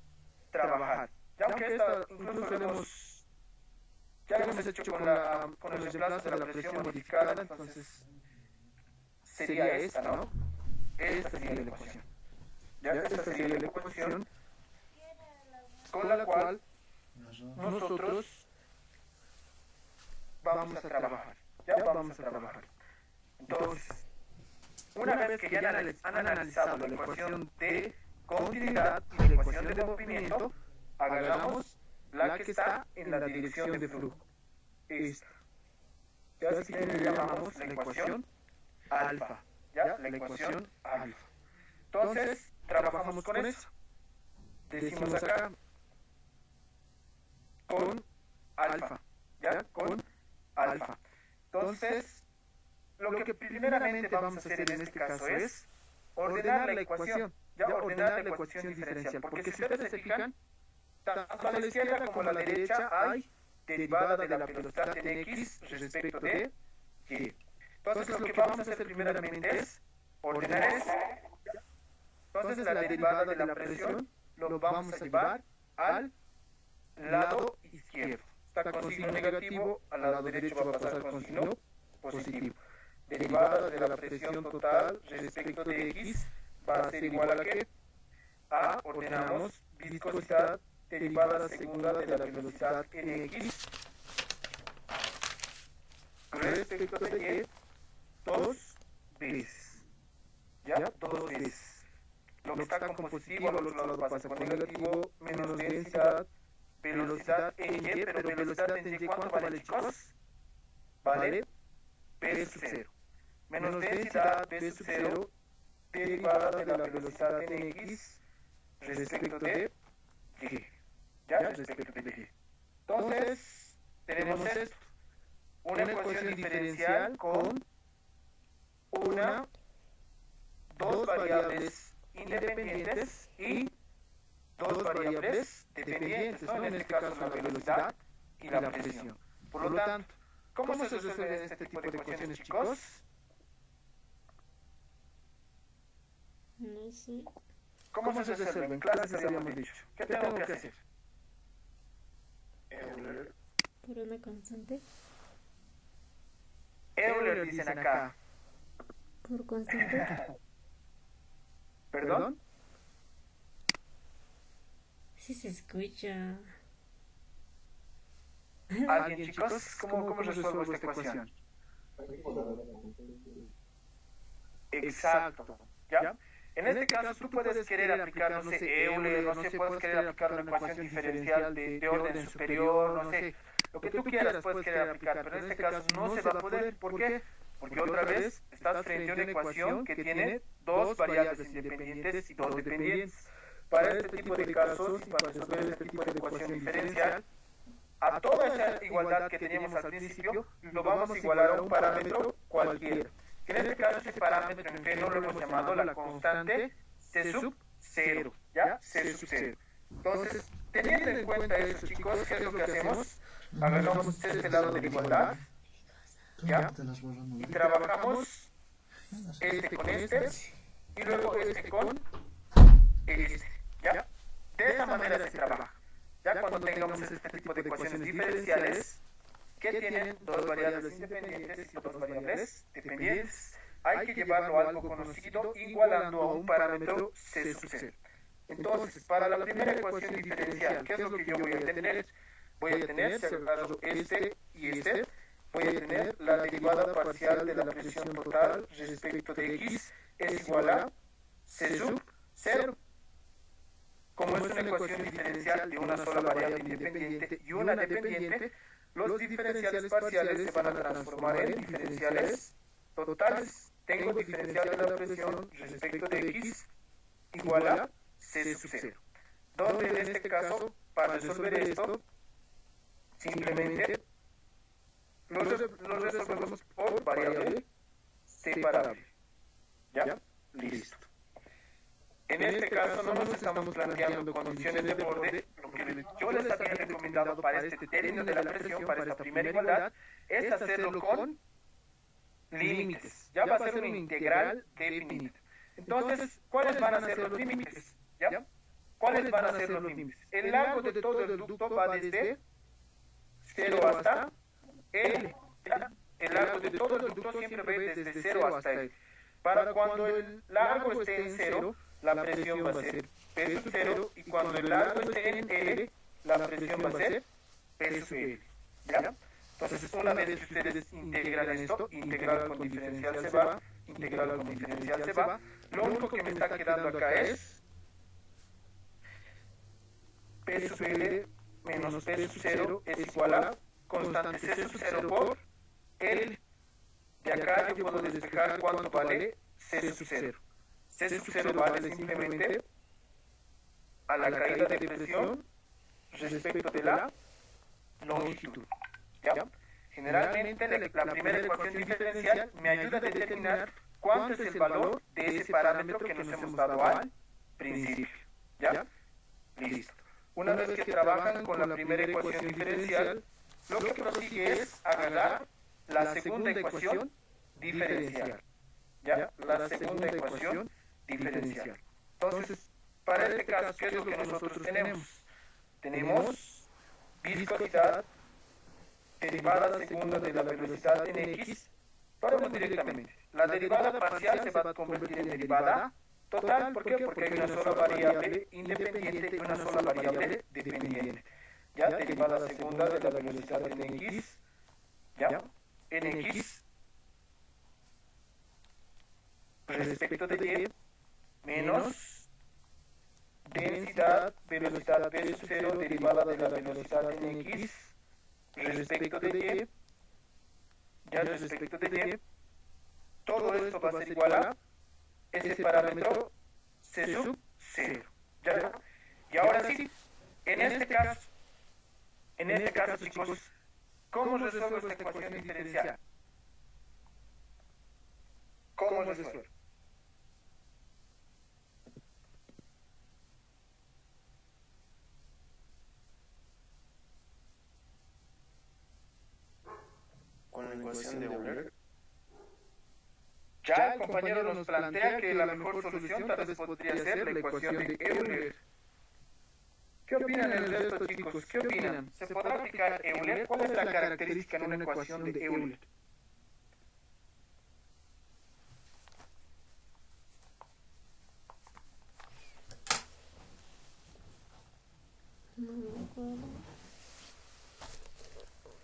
trabajar. Ya aunque esta incluso ya lo hemos hecho con el reemplazo de la presión modificada, entonces sería esta, ¿no? Esta sería la ecuación. Ya esta sería la ecuación con la cual nosotros vamos a trabajar. Ya vamos a trabajar. Entonces, una vez que ya han analizado la ecuación de continuidad y la ecuación de movimiento, agarramos la que está en la dirección de flujo. Esta. Ya así que le llamamos la ecuación alfa. Ya, la ecuación alfa. Entonces, trabajamos con eso. Decimos acá con alfa. Ya, con alfa. Entonces, lo que primeramente vamos a hacer en este caso es ordenar la ecuación. Ya, ordenar la ecuación diferencial. Porque si ustedes se fijan, tanto a la izquierda como a la derecha hay derivada de la velocidad en x respecto de y. Entonces lo que vamos a hacer primeramente es ordenar eso. Entonces la derivada de la presión lo vamos a llevar al lado izquierdo. Está con signo negativo, al lado derecho va a pasar con signo positivo. Derivada de la presión total respecto de x va a ser igual a ¿qué? A, ordenamos, viscosidad derivada segunda de la velocidad en x respecto de y 2 veces. ¿Ya? 2 veces. Lo que está con positivo al otro lado pasa con negativo, menos densidad, velocidad en y, pero velocidad en y, ¿cuánto vale, chicos? Vale v sub 0. Menos densidad v sub 0 derivada de la velocidad en x respecto de y. ¿Ya? Respecto de y. Entonces, tenemos esto. Una ecuación diferencial con dos variables independientes y dos variables dependientes, ¿no? En este caso la velocidad y la presión. Por lo tanto, ¿cómo se resuelven este tipo de ecuaciones, chicos? No sé. ¿Cómo se resuelven? En clases habíamos dicho. ¿Qué tengo que hacer? Por una constante. Euler dicen acá. Por constante. ¿Perdón? Sí se escucha. ¿Alguien, chicos? ¿Cómo resuelvo esta ecuación? Exacto. ¿Ya? En este caso tú puedes querer aplicar, no sé, Euler, no sé, puedes querer aplicar una ecuación diferencial de orden superior, no sé, lo que tú quieras puedes querer aplicar, pero en este caso no se va a poder. ¿Por qué? Porque otra vez estás frente a una ecuación que tiene dos variables independientes y dos dependientes. Para este tipo de casos y para resolver este tipo de ecuación diferencial, a toda esa igualdad que teníamos al principio, lo vamos a igualar a un parámetro cualquiera. Que en este caso ese parámetro en P no lo hemos llamado la constante C sub 0, ¿ya? C sub 0. Entonces, teniendo en cuenta eso, chicos, ¿qué es lo que hacemos? Agarramos este lado de la igualdad, ¿ya? Y trabajamos este con este, y luego este con este, ¿ya? De esa manera se trabaja. Ya cuando tengamos este tipo de ecuaciones diferenciales que tienen dos variables independientes y dos variables dependientes, hay que llevarlo a algo conocido igualando a un parámetro C sub 0. Entonces, para la primera ecuación diferencial, ¿qué es lo que yo voy a tener? Voy a tener, si agarro este y este, voy a tener la derivada parcial de la presión total respecto de x es igual a C sub 0. Como es una ecuación diferencial de una sola variable independiente y una dependiente, los diferenciales parciales se van a transformar en diferenciales totales. Tengo diferencial de la presión respecto de x igual a C sub 0, donde en este caso para resolver esto, simplemente lo resolvemos por variable separable. ¿Ya? Listo. En este caso no nos estamos planteando condiciones de borde. Lo que yo les había recomendado para este término de la presión, para esta primera igualdad, es hacerlo con límites. Ya va a ser una integral definida. Entonces, ¿cuáles van a ser los límites? ¿Ya? ¿Cuáles van a ser los límites? El largo de todo el ducto va desde 0 hasta L. ¿Ya? El largo de todo el ducto siempre va desde 0 hasta L. Para cuando el largo esté en 0, la presión va a ser P sub 0, y cuando el largo esté en L, la presión va a ser P sub L. ¿Ya? Entonces, una vez que ustedes integran esto, integral con diferencial se va, integral con diferencial se va, lo único que me está quedando acá es P sub L menos P sub 0 es igual a constante C sub 0 por L. De acá yo puedo despejar cuánto vale C sub 0. C sub 0 vale simplemente a la caída de presión respecto de la longitud. ¿Ya? Generalmente la primera ecuación diferencial me ayuda a determinar cuánto es el valor de ese parámetro que nos hemos dado al principio. ¿Ya? Listo. Una vez que trabajan con la primera ecuación diferencial, lo que prosigue es agarrar la segunda ecuación diferencial. ¿Ya? La segunda ecuación diferencial. Entonces, para este caso, ¿qué es lo que nosotros tenemos? Tenemos viscosidad derivada segunda de la velocidad en X. Paramos directamente. La derivada parcial se va a convertir en derivada total. ¿Por qué? Porque hay una sola variable independiente y una sola variable dependiente. ¿Ya? Derivada segunda de la velocidad en X. ¿Ya? En X respecto de Y menos densidad, velocidad P sub 0 derivada de la velocidad en X respecto de Y, ya respecto de Y, todo esto va a ser igual a ese parámetro C sub 0. ¿Ya? Y ahora sí, en este caso, chicos, ¿cómo resuelvo esta ecuación diferencial? ¿Cómo resuelvo? Con la ecuación de Euler. Ya el compañero nos plantea que la mejor solución tal vez podría ser la ecuación de Euler. ¿Qué opinan el resto, chicos? ¿Qué opinan? ¿Se podrá aplicar Euler? ¿Cuál es la característica en una ecuación de Euler? No me acuerdo.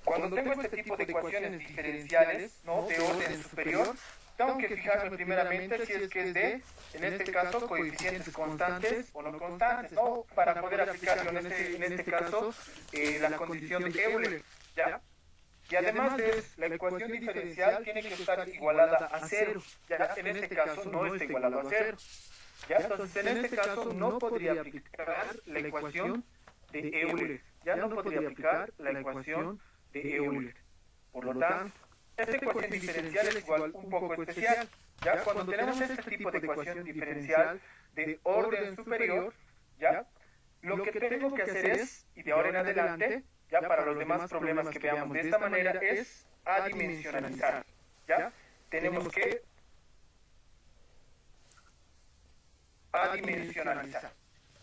Cuando tengo este tipo de ecuaciones diferenciales, ¿no?, de orden superior, tengo que fijarme primeramente si es que es de, en este caso, coeficientes constantes o no constantes, ¿no?, para poder aplicarlo en este caso, la condición de Euler, ¿ya? Y además de eso, la ecuación diferencial tiene que estar igualada a 0, ¿ya? En este caso no está igualado a 0, ¿ya? Entonces, en este caso no podría aplicar la ecuación de Euler, ya no podría aplicar la ecuación de Euler. Por lo tanto, esta ecuación diferencial es igual un poco especial. ¿Ya? Cuando tenemos este tipo de ecuación diferencial de orden superior, ¿ya?, lo que tengo que hacer es, y de ahora en adelante, ya para los demás problemas que veamos de esta manera, es adimensionalizar. ¿Ya? Tenemos que adimensionalizar.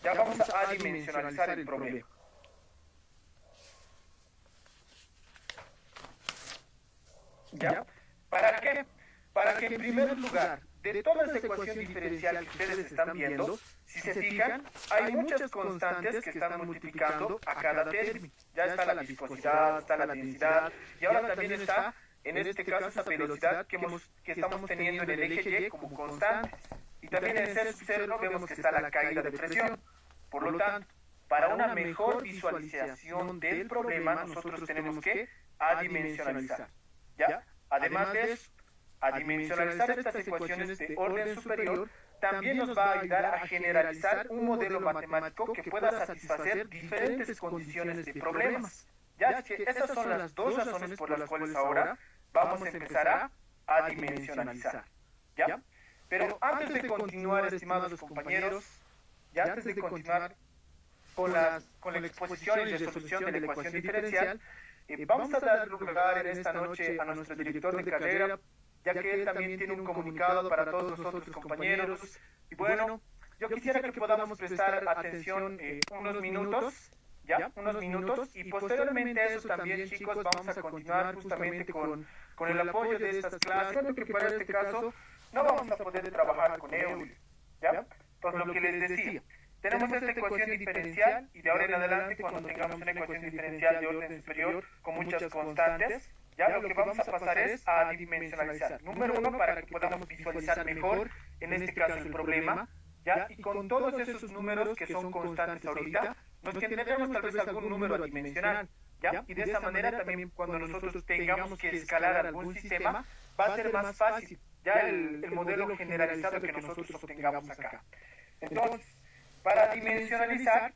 Ya vamos a adimensionalizar el problema. ¿Ya? ¿Para qué? Para que en primer lugar, de toda esa ecuación diferencial que ustedes están viendo, si se fijan, hay muchas constantes que están multiplicando a cada término. Ya está la viscosidad, está la densidad, y ahora también está, en este caso, esa velocidad que estamos teniendo en el eje Y como constante. Y también en C sub 0 vemos que está la caída de presión. Por lo tanto, para una mejor visualización del problema, nosotros tenemos que adimensionalizar. ¿Ya? Además de eso, adimensionalizar estas ecuaciones de orden superior también nos va a ayudar a generalizar un modelo matemático que pueda satisfacer diferentes condiciones de problemas. Ya que esas son las dos razones por las cuales ahora vamos a empezar a dimensionalizar. ¿Ya? Pero antes de continuar, estimados compañeros, ya antes de continuar con la exposición y resolución de la ecuación diferencial, vamos a dar lugar en esta noche a nuestro director de carrera, ya que él también tiene un comunicado para todos nosotros compañeros. Y bueno, yo quisiera que podamos prestar atención unos minutos, unos minutos, y posteriormente a eso también, chicos, vamos a continuar justamente con el apoyo de estas clases, porque para este caso no vamos a poder trabajar con Euler, ¿ya? Entonces, lo que les decía, tenemos esta ecuación diferencial, y de ahora en adelante, cuando tengamos una ecuación diferencial de orden superior con muchas constantes, ya lo que vamos a pasar es a dimensionalizar. Número uno, para que podamos visualizar mejor, en este caso, el problema, ¿ya? Y con todos esos números que son constantes ahorita, nos tendremos tal vez algún número adimensional, ¿ya? Y de esa manera también, cuando nosotros tengamos que escalar algún sistema, va a ser más fácil, ya el modelo generalizado que nosotros obtengamos acá. Entonces, para dimensionalizar,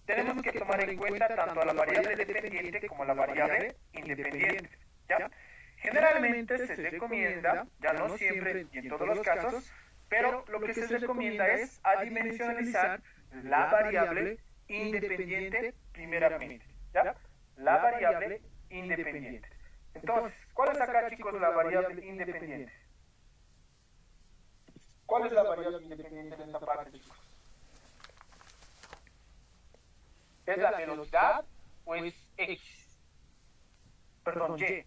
tenemos que tomar en cuenta tanto a la variable dependiente como a la variable independiente, ¿ya? Generalmente se recomienda, ya no siempre y en todos los casos, pero lo que se recomienda es adimensionalizar la variable independiente primeramente, ¿ya? La variable independiente. Entonces, ¿cuál es acá, chicos, la variable independiente? ¿Cuál es la variable independiente en esta parte, chicos? ¿Es la velocidad o es X? Perdón, Y.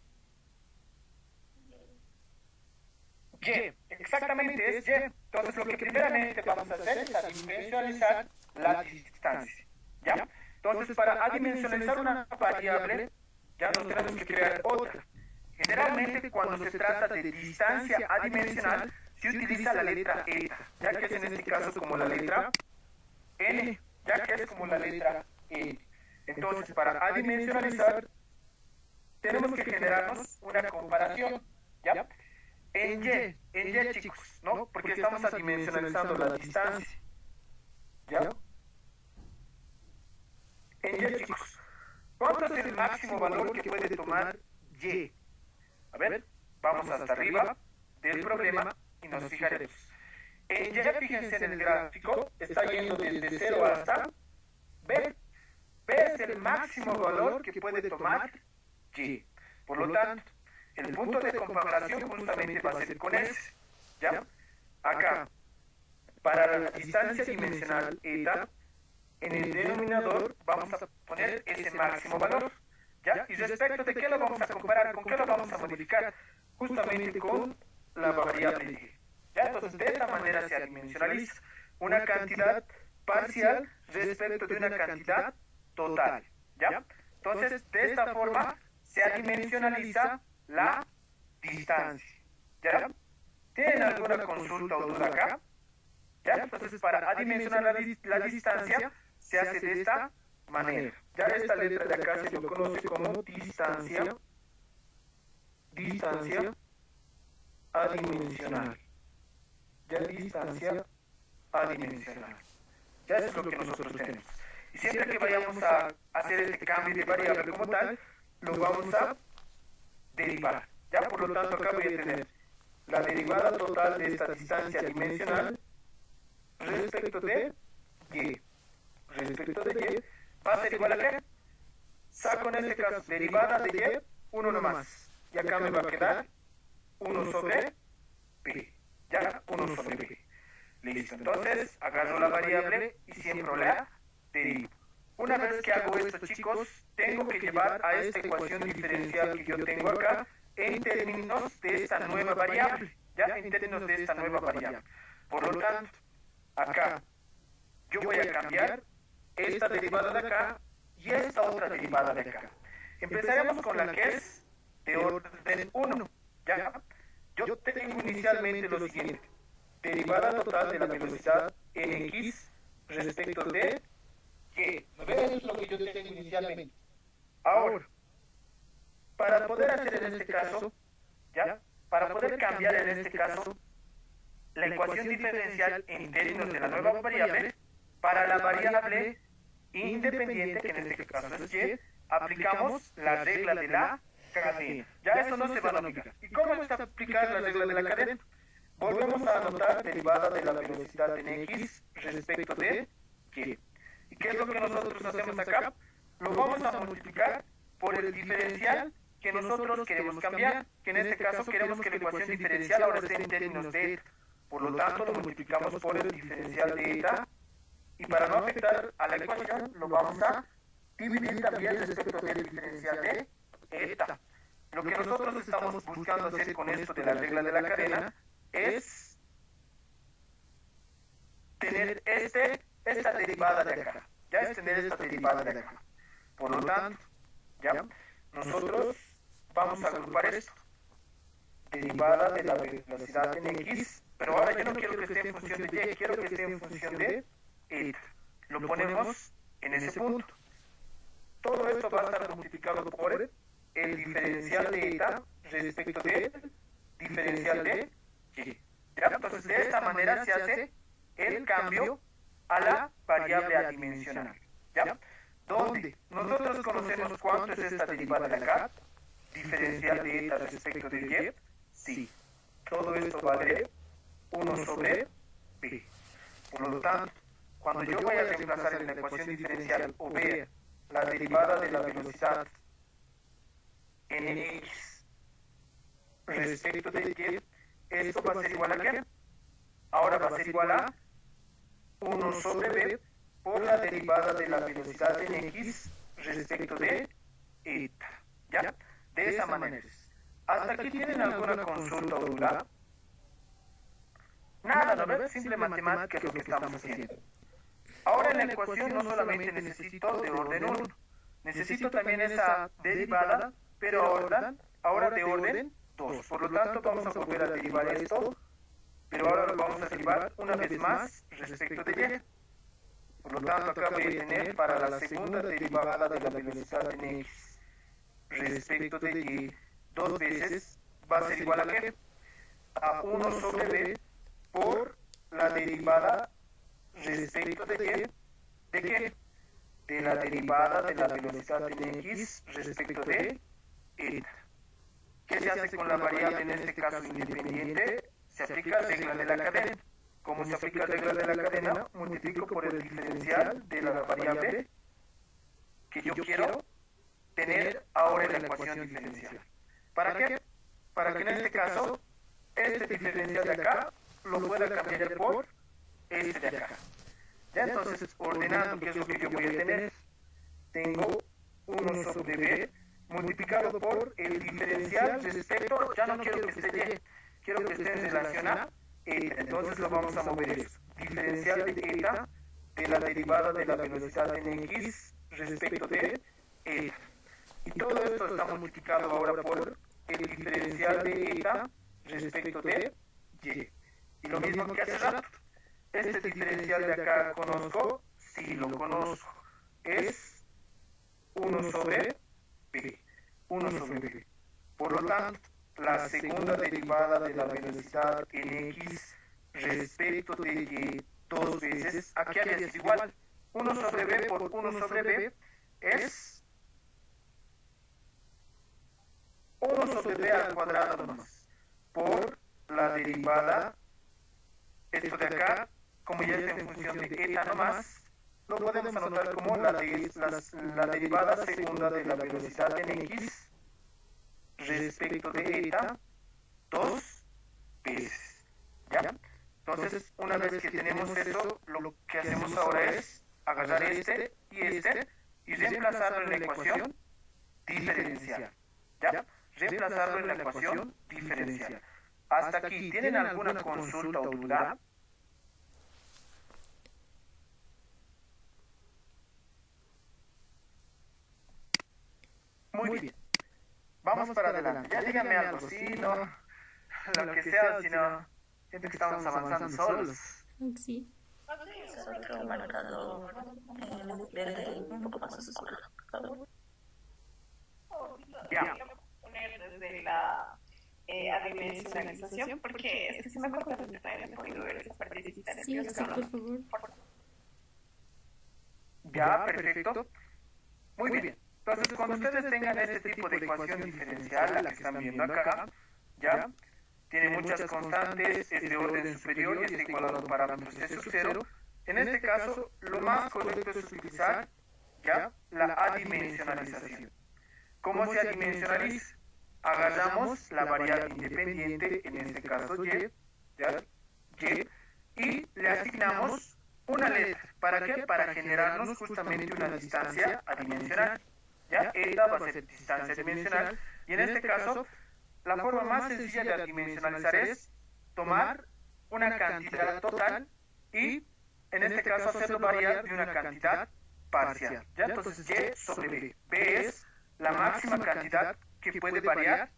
Y, exactamente, es Y. Entonces, lo que primeramente vamos a hacer es adimensionalizar la distancia, ¿ya? Entonces, para adimensionalizar una variable, ya nos tenemos que crear otra. Generalmente, cuando se trata de distancia adimensional, se utiliza la letra eta, ya que es en este caso como la letra n, ya que es como la letra n. Entonces, para adimensionalizar, tenemos que generarnos una comparación, ¿ya? En Y, chicos, ¿no? Porque estamos adimensionalizando la distancia, ¿ya? En Y, chicos, ¿cuánto es el máximo valor que puede tomar Y? A ver, vamos hasta arriba del problema y nos fijaremos. En Y, fíjense en el gráfico, está yendo desde 0 hasta B. B es el máximo valor que puede tomar Y. Por lo tanto, el punto de comparación justamente va a ser con S, ¿ya? Acá, para la distancia dimensional eta, en el denominador vamos a poner ese máximo valor, ¿ya? Y respecto de qué lo vamos a comparar, con qué lo vamos a modificar, justamente con la variable Y, ¿ya? Entonces, de esta manera se adimensionaliza una cantidad parcial respecto de una cantidad total, ¿ya? Entonces, de esta forma se adimensionaliza la distancia, ¿ya? ¿Tienen alguna consulta o duda acá? ¿Ya? Entonces, para adimensionar la distancia, se hace de esta manera. Ya esta letra de acá se lo conoce como distancia adimensional. Ya distancia adimensional. Ya eso es lo que nosotros tenemos. Y siempre que vayamos a hacer este cambio de variable como tal, lo vamos a derivar. Ya, por lo tanto, acá voy a tener la derivada total de esta distancia dimensional respecto de Y. Respecto de Y va a ser igual a ¿qué? Saco en este caso derivada de Y, 1 nomás. Y acá me va a quedar 1 sobre P. Ya, 1 sobre P. Listo. Entonces, agarro la variable y siempre la derivo. Una vez que hago esto, chicos, tengo que llevar a esta ecuación diferencial que yo tengo acá en términos de esta nueva variable, ¿ya? En términos de esta nueva variable. Por lo tanto, acá yo voy a cambiar esta derivada de acá y esta otra derivada de acá. Empezaremos con la que es de orden 1, ¿ya? Yo tengo inicialmente lo siguiente: derivada total de la velocidad nx respecto de y. ¿No ven? Eso es lo que yo tengo inicialmente. Ahora, para poder hacer en este caso, ¿ya? Para poder cambiar en este caso la ecuación diferencial en términos de la nueva variable para la variable independiente, que en este caso es y, aplicamos la regla de la cadena. Ya eso no se va a aplicar. ¿Y cómo es aplicar la regla de la cadena? Volvemos a anotar derivada de la velocidad en x respecto de y. ¿Y qué es lo que nosotros hacemos acá? Lo vamos a multiplicar por el diferencial que nosotros queremos cambiar, que en este caso queremos que la ecuación diferencial ahora esté en términos de eta. Por lo tanto, lo multiplicamos por el diferencial de eta, y para no afectar a la ecuación, lo vamos a dividir también respecto del diferencial de eta. Lo que nosotros estamos buscando hacer con esto de la regla de la cadena es tener esta derivada de acá. Ya es tener esta derivada de acá. Por lo tanto, ya nosotros vamos a agrupar esto. Derivada de la velocidad en x, pero ahora yo no quiero que esté en función de y, quiero que esté en función de eta. Lo ponemos en ese punto. Todo esto va a estar multiplicado por el diferencial de eta respecto del diferencial de y. ¿Ya? Entonces, de esta manera se hace el cambio a la variable adimensional. ¿Ya? ¿Dónde? Nosotros conocemos cuánto es esta derivada de acá, diferencial de eta respecto de y. Sí. Todo esto vale 1 sobre b. Por lo tanto, cuando yo vaya a reemplazar en la ecuación diferencial o vea la derivada de la velocidad en x respecto de y, esto va a ser igual a ¿qué? Ahora va a ser igual a 1 sobre b por la derivada de la velocidad en x respecto de eta. ¿Ya? De esa manera. ¿Hasta aquí tienen alguna consulta o duda? Nada, ¿no ves? Simple matemática es lo que estamos haciendo. Ahora en la ecuación no solamente necesito de orden 1, necesito también esa derivada, pero ahora de orden 2. Por lo tanto, vamos a volver a derivar esto, pero ahora lo vamos a derivar una vez más respecto de y. Por lo tanto, acá voy a tener para la segunda derivada de la velocidad en x respecto de y 2 veces, va a ser igual a ¿qué? A 1 sobre b por la derivada respecto de y. ¿De qué? De la derivada de la velocidad en x respecto de eta. ¿Qué se hace con la variable en este caso independiente? Se aplica regla de la cadena. ¿Cómo se aplica regla de la cadena? Multiplico por el diferencial de la variable que yo quiero tener ahora en la ecuación diferencial. ¿Para qué? Para que en este caso, este diferencial de acá lo pueda cambiar por este de acá. Ya entonces, ordenando qué es lo que yo voy a tener, tengo 1 sobre b multiplicado por el diferencial respecto, ya no quiero que esté y, quiero que esté en relación a eta. Entonces lo vamos a mover eso. Diferencial de eta de la derivada de la velocidad en x respecto de eta. Y todo esto está multiplicado ahora por el diferencial de eta respecto de y. Y lo mismo que hace rato. Este diferencial de acá conozco, sí lo conozco. Es 1 sobre b. 1 sobre b. Por lo tanto, la segunda derivada de la velocidad en x respecto de y 2 veces, aquí había sido igual. 1 sobre b por 1 sobre b es 1 sobre b al cuadrado nomás. Por la derivada, esto de acá, como ya está en función de eta nomás, lo podemos anotar como la derivada segunda de la velocidad en x respecto de eta 2 veces. ¿Ya? Entonces, una vez que tenemos eso, lo que hacemos ahora es agarrar este y reemplazarlo en la ecuación diferencial. ¿Ya? Reemplazarlo en la ecuación diferencial. Hasta aquí, ¿tienen alguna consulta o duda? Muy bien. Vamos para adelante. Ya díganme algo, sí, no, lo que sea, si no, siento que estamos avanzando solos. Sí. Otro marcador verde un poco más oscuro. Ya. Poner desde la adimensionalización, porque es que si me acuerdo de detalle, he podido ver esas partecitas Sí, nerviosas. sí, por favor. Ya, perfecto. Muy bien. Entonces, cuando ustedes tengan este tipo de ecuación diferencial, la que están viendo acá, ya, tiene muchas constantes, es de orden superior y está igualado a parámetros de sub 0. En este caso, lo más correcto es utilizar ya la adimensionalización. ¿Cómo se adimensionaliza? Agarramos la variable independiente, en este caso y, ¿ya? Y le asignamos una letra. ¿Para qué? Para generarnos justamente una distancia adimensional. ¿Ya? Eta va a ser distancia adimensional. Y en este caso, la forma más sencilla de adimensionalizar es tomar una cantidad total y, en este caso, hacerlo variar de una cantidad parcial. ¿Ya? Entonces, y sobre b. B es la máxima cantidad que puede variar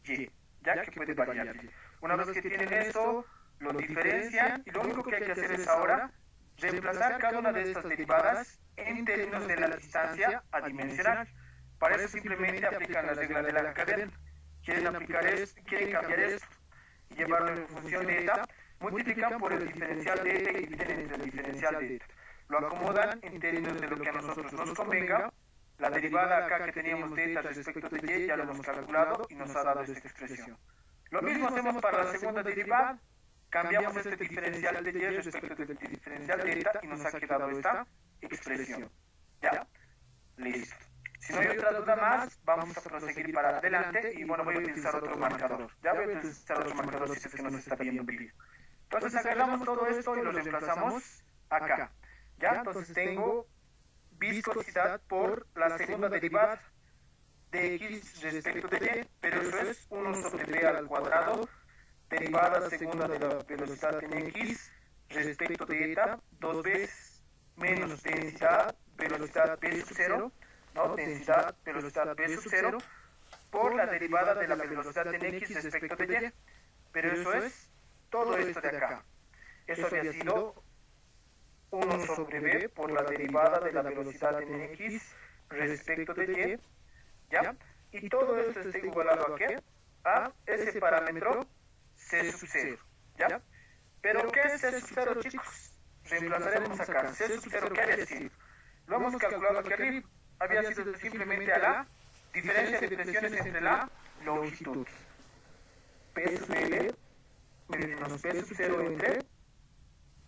y. ¿Ya? Que puede variar y. Una vez que tienen esto, lo diferencian y lo único que hay que hacer es ahora reemplazar cada una de estas derivadas en términos de la distancia adimensional. Para eso simplemente aplican la regla de la cadena. Quieren cambiar esto y llevarlo en función de eta, multiplican por el diferencial de eta y dividen entre el diferencial de eta. Lo acomodan en términos de lo que a nosotros nos convenga. La derivada acá que teníamos de eta respecto de y ya lo hemos calculado y nos ha dado esta expresión. Lo mismo hacemos para la segunda derivada. Cambiamos este diferencial de y respecto del diferencial de eta y nos ha quedado esta expresión. ¿Ya? Listo. Si no hay otra duda más, vamos a proseguir para adelante y bueno, voy a utilizar otro marcador. Ya voy a utilizar otro marcador si es que no se está viendo bien. Entonces agarramos todo esto y lo reemplazamos acá. Ya, entonces tengo viscosidad por la segunda derivada de x respecto de y, pero eso es 1 sobre b al cuadrado, derivada segunda de la velocidad en x respecto de eta, 2 veces menos densidad, velocidad b sub 0, ¿no? Densidad, velocidad b sub 0, por la derivada de la velocidad en x respecto de y. Pero eso es todo esto de acá. Eso había sido 1 sobre b por la derivada de la velocidad en x respecto de y, ¿ya? Y todo esto está igualado a ¿qué? A ese parámetro c sub 0, ¿ya? ¿Pero qué es c sub 0, chicos? Reemplazaremos acá. C sub 0, ¿qué había sido? Lo hemos calculado aquí arriba. Había sido simplemente a la diferencia de presiones entre la longitud. P sub L menos P sub 0 entre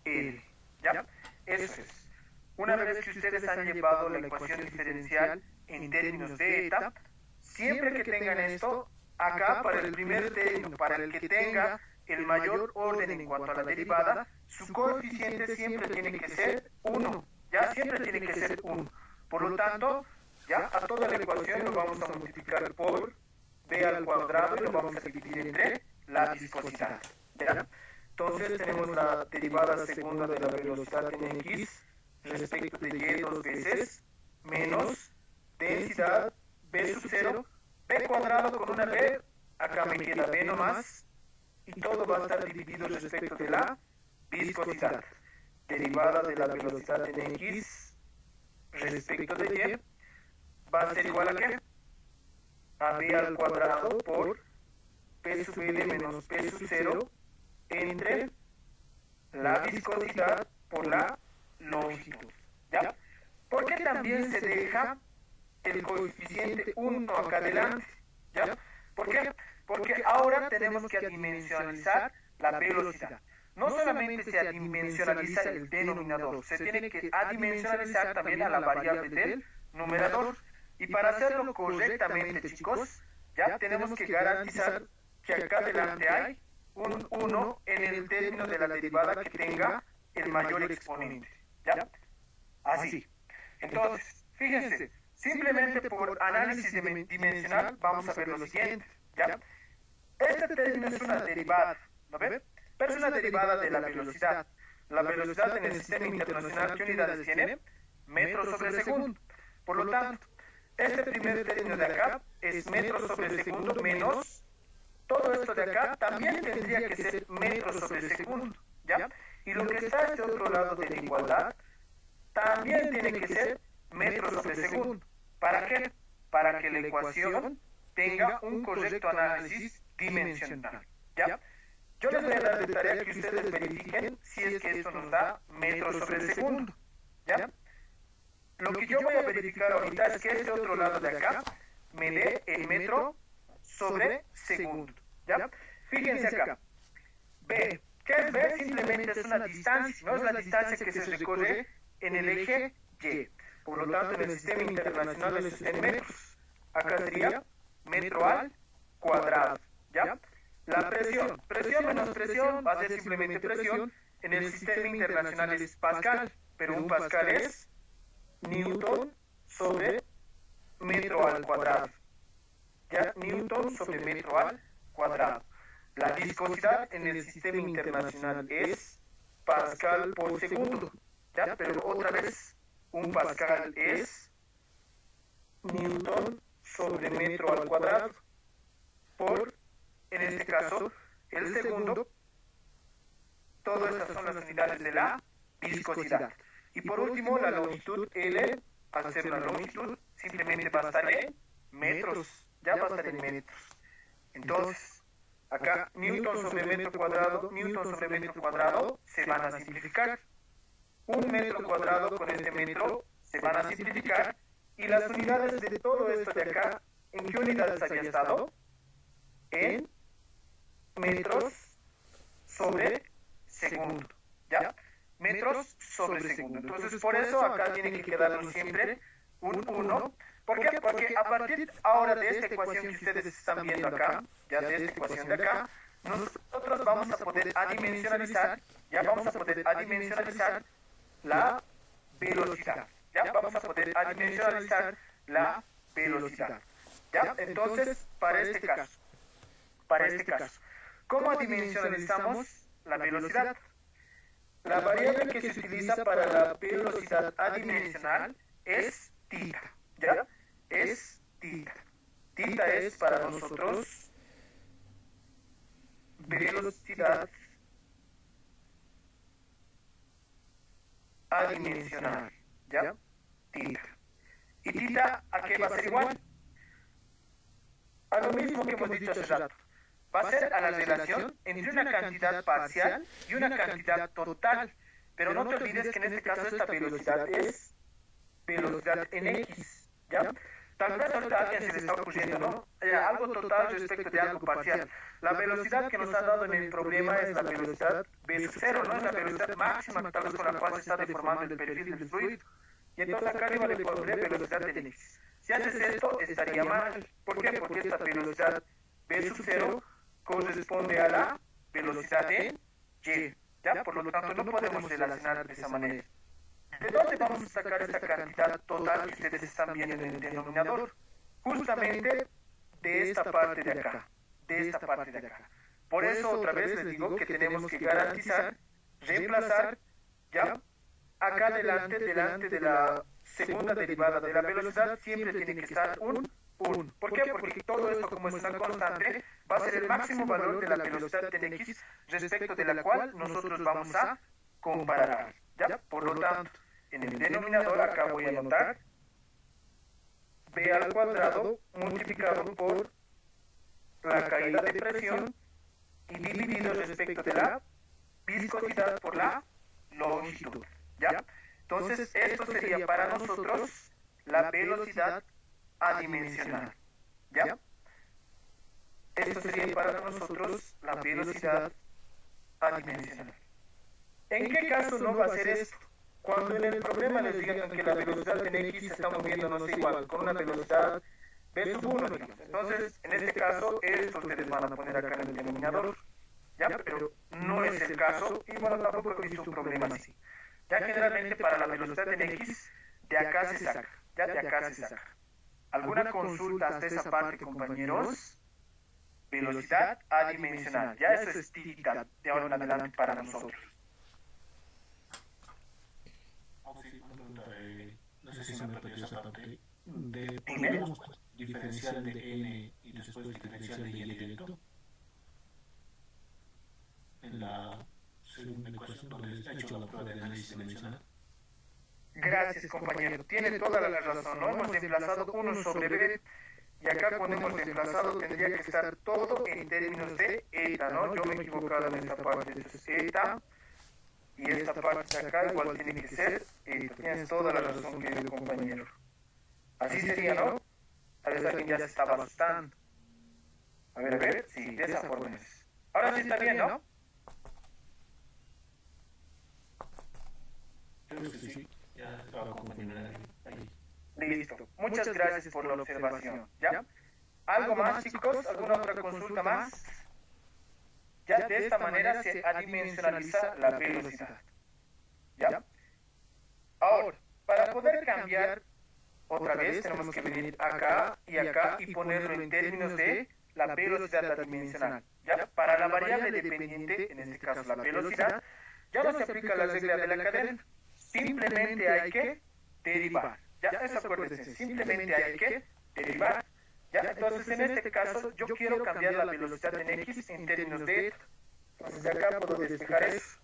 L, ¿ya? Eso es. Una vez que ustedes han llevado la ecuación diferencial en términos de eta, siempre que tengan esto, acá para el primer término, para el que tenga el mayor orden en cuanto a la derivada, su coeficiente siempre tiene que ser 1, ya siempre tiene que ser 1. Por lo tanto, ya a toda la ecuación lo vamos a multiplicar por b al cuadrado y lo vamos a dividir entre la viscosidad, ¿ya? Entonces tenemos la derivada segunda de la velocidad en x respecto de y 2 veces menos densidad b sub 0, b cuadrado con una b, acá me queda b nomás, y todo va a estar dividido respecto de la viscosidad. Derivada de la velocidad en x respecto de y va a ser igual a ¿qué? A b al cuadrado por p sub l menos p sub 0 entre la viscosidad por la longitud, ¿ya? ¿Por qué también se deja el coeficiente 1 acá adelante? ¿Ya? ¿Por qué? Porque ahora tenemos que adimensionalizar la velocidad. No solamente se adimensionaliza el denominador, se tiene que adimensionalizar también a la variable del numerador. Y para hacerlo correctamente, chicos, ya tenemos que garantizar que acá adelante hay un 1 en el término de la derivada que tenga el mayor exponente, ¿ya? Así. Entonces, fíjense, simplemente por análisis dimensional vamos a ver lo siguiente, ¿ya? Este término es una derivada, ¿no ve? Pero es una derivada de la velocidad. La velocidad en el sistema internacional, ¿qué unidades tiene? Metros sobre segundo. Por lo tanto, este primer término de acá es metros sobre segundo menos todo esto de acá también tendría que ser metros sobre segundo, ¿ya? Y lo que está a este otro lado de la igualdad también tiene que ser metros sobre segundo. ¿Para qué? Para que la ecuación tenga un correcto análisis dimensional, ¿ya? Yo les voy a dar de tarea que ustedes verifiquen si es que esto nos da metros sobre segundo, ¿ya? Lo que yo voy a verificar ahorita es que este otro lado de acá me dé el metro sobre segundo, ¿ya? Fíjense acá, B, ¿qué es B? Simplemente es una distancia, no es la distancia que se recorre en el eje Y. Por lo tanto, en el sistema internacional esto está en metros. Acá sería metro al cuadrado, ¿ya? La presión, presión menos presión va a ser simplemente presión. En el sistema internacional es Pascal, pero un Pascal es Newton sobre metro al cuadrado, ¿ya? Newton sobre metro al cuadrado. La viscosidad en el sistema internacional es Pascal por segundo, ¿ya? Pero otra vez, un Pascal es Newton sobre metro al cuadrado por, en este caso, el segundo. Todas estas son las unidades de la viscosidad. Y por último, la longitud L, al ser la longitud, simplemente va a estar en metros, ya va a estar en metros. Entonces, acá Newton sobre metro cuadrado se van a simplificar. Un metro cuadrado con este metro se van a simplificar. Y las unidades de todo esto de acá, ¿en qué unidades había estado? En metros sobre segundo, ¿ya? Metros sobre segundo. Entonces, por eso acá tiene que quedarnos siempre un 1. ¿Por qué? Porque a partir ahora de esta ecuación que ustedes están viendo acá, ya de esta ecuación de acá, nosotros vamos a poder adimensionalizar, ya vamos a poder adimensionalizar la velocidad, ya vamos a poder adimensionalizar la velocidad, ya. Entonces, para este caso, ¿cómo adimensionalizamos la velocidad? La variable que se utiliza para la velocidad adimensional es θ, ¿ya? Es θ. θ es para nosotros velocidad adimensional, ¿ya? θ. ¿Y θ a qué va a ser igual? A lo mismo que hemos dicho hace rato. Va a ser a la relación entre una cantidad parcial y una cantidad total. Pero no te olvides que en este caso esta velocidad es velocidad en X, ¿ya? Tal vez ahorita a alguien se le está ocurriendo, ¿no? Algo total respecto de algo parcial. La velocidad que nos ha dado en el problema es la velocidad v sub 0, ¿no? Es la velocidad máxima tal vez con la cual se está deformando el perfil del fluido. Y entonces acá arriba le pondré velocidad en X. Si haces esto, estaría mal. ¿Por qué? Porque esta velocidad v sub 0 corresponde a la velocidad en Y, ¿ya? Por lo tanto, no podemos relacionar de esa manera. ¿De dónde vamos a sacar esta cantidad total que ustedes están viendo en el denominador? Justamente de esta parte de acá, Por eso, otra vez les digo que tenemos que garantizar, reemplazar, ¿ya? Acá delante de la segunda derivada de la velocidad siempre tiene que estar un 1. ¿Por qué? Porque todo esto, como es una constante, va a ser el máximo valor de la velocidad en X respecto de la cual nosotros vamos a comparar, ¿ya? Por lo tanto, en el denominador acá voy a anotar b al cuadrado multiplicado por la caída de presión y dividido respecto de la viscosidad por la longitud, ¿ya? Entonces, esto sería para nosotros la velocidad adimensional, ¿ya? Esto sería para nosotros la velocidad adimensional. ¿En qué caso no va a ser esto? Cuando en el problema les digan que la velocidad en X se está moviendo no es igual, con una velocidad v sub 1, digamos. Entonces, en este caso, esto ustedes van a poner acá en el denominador, ¿ya? Pero no es el caso, y bueno, tampoco he visto un problema así. Ya generalmente para la velocidad en X, de acá se saca, ya de acá se saca. ¿Alguna consulta hasta esa parte, compañeros? Velocidad adimensional, ya eso es θ de ahora en adelante para nosotros. No sé si me perdió esa parte de ¿podemos diferencial de n y después diferencial de y directo? En la segunda ecuación donde está hecho la prueba de análisis dimensional. Gracias, compañero. Tiene toda la razón, ¿no? Hemos desplazado 1 sobre b. y acá ponemos reemplazado, tendría que estar todo en términos de eta, ¿no? Yo me he equivocado en esta parte, entonces eta, y esta parte de acá igual tiene que ser eta. Tienes toda la razón, querido compañero. Así sería, ¿no? Tal vez alguien ya se estaba asustando. A ver, sí, de esa forma es. Ahora sí está bien, ¿no? Creo que sí, ya va a continuar ahí. Listo. Muchas gracias por la observación. ¿Ya? ¿Algo más, chicos? ¿Alguna otra consulta más? Ya de esta manera se adimensionaliza la velocidad. ¿Ya? Ahora, para poder cambiar, otra vez tenemos que venir acá y ponerlo en términos de la velocidad adimensional. ¿Ya? Para la variable dependiente, en este caso la velocidad, ya no se aplica la regla de la cadena. Simplemente hay que derivar. ¿Ya? Eso acuérdense. Simplemente hay que derivar. ¿Ya? Entonces, en este caso, yo quiero cambiar la velocidad en x en términos de eta. Entonces, de acá puedo despejar eso.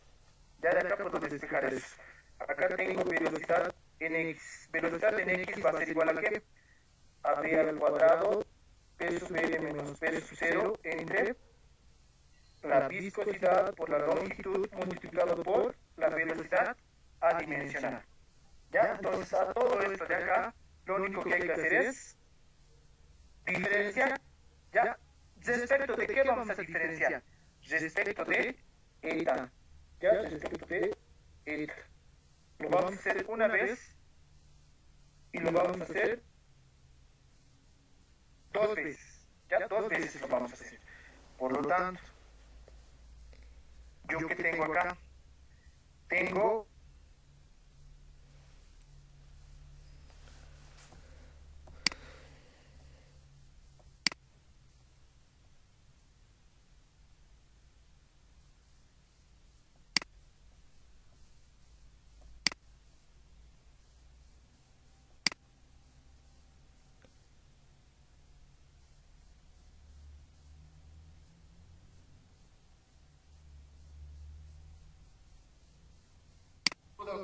Ya de acá puedo despejar eso. Acá tengo velocidad en x. Velocidad en x va a ser igual a ¿qué? A b al cuadrado, p sub l menos p sub 0 entre la viscosidad por la longitud multiplicado por la velocidad adimensional. ¿Ya? Entonces, a todo esto de acá, lo único que hay que hacer es diferenciar. ¿Ya? ¿Respecto de qué vamos a diferenciar? Respecto de eta. ¿Ya? Respecto de eta. Lo vamos a hacer una vez y lo vamos a hacer dos veces. ¿Ya? Dos veces lo vamos a hacer. Por lo tanto, ¿yo qué tengo acá? Tengo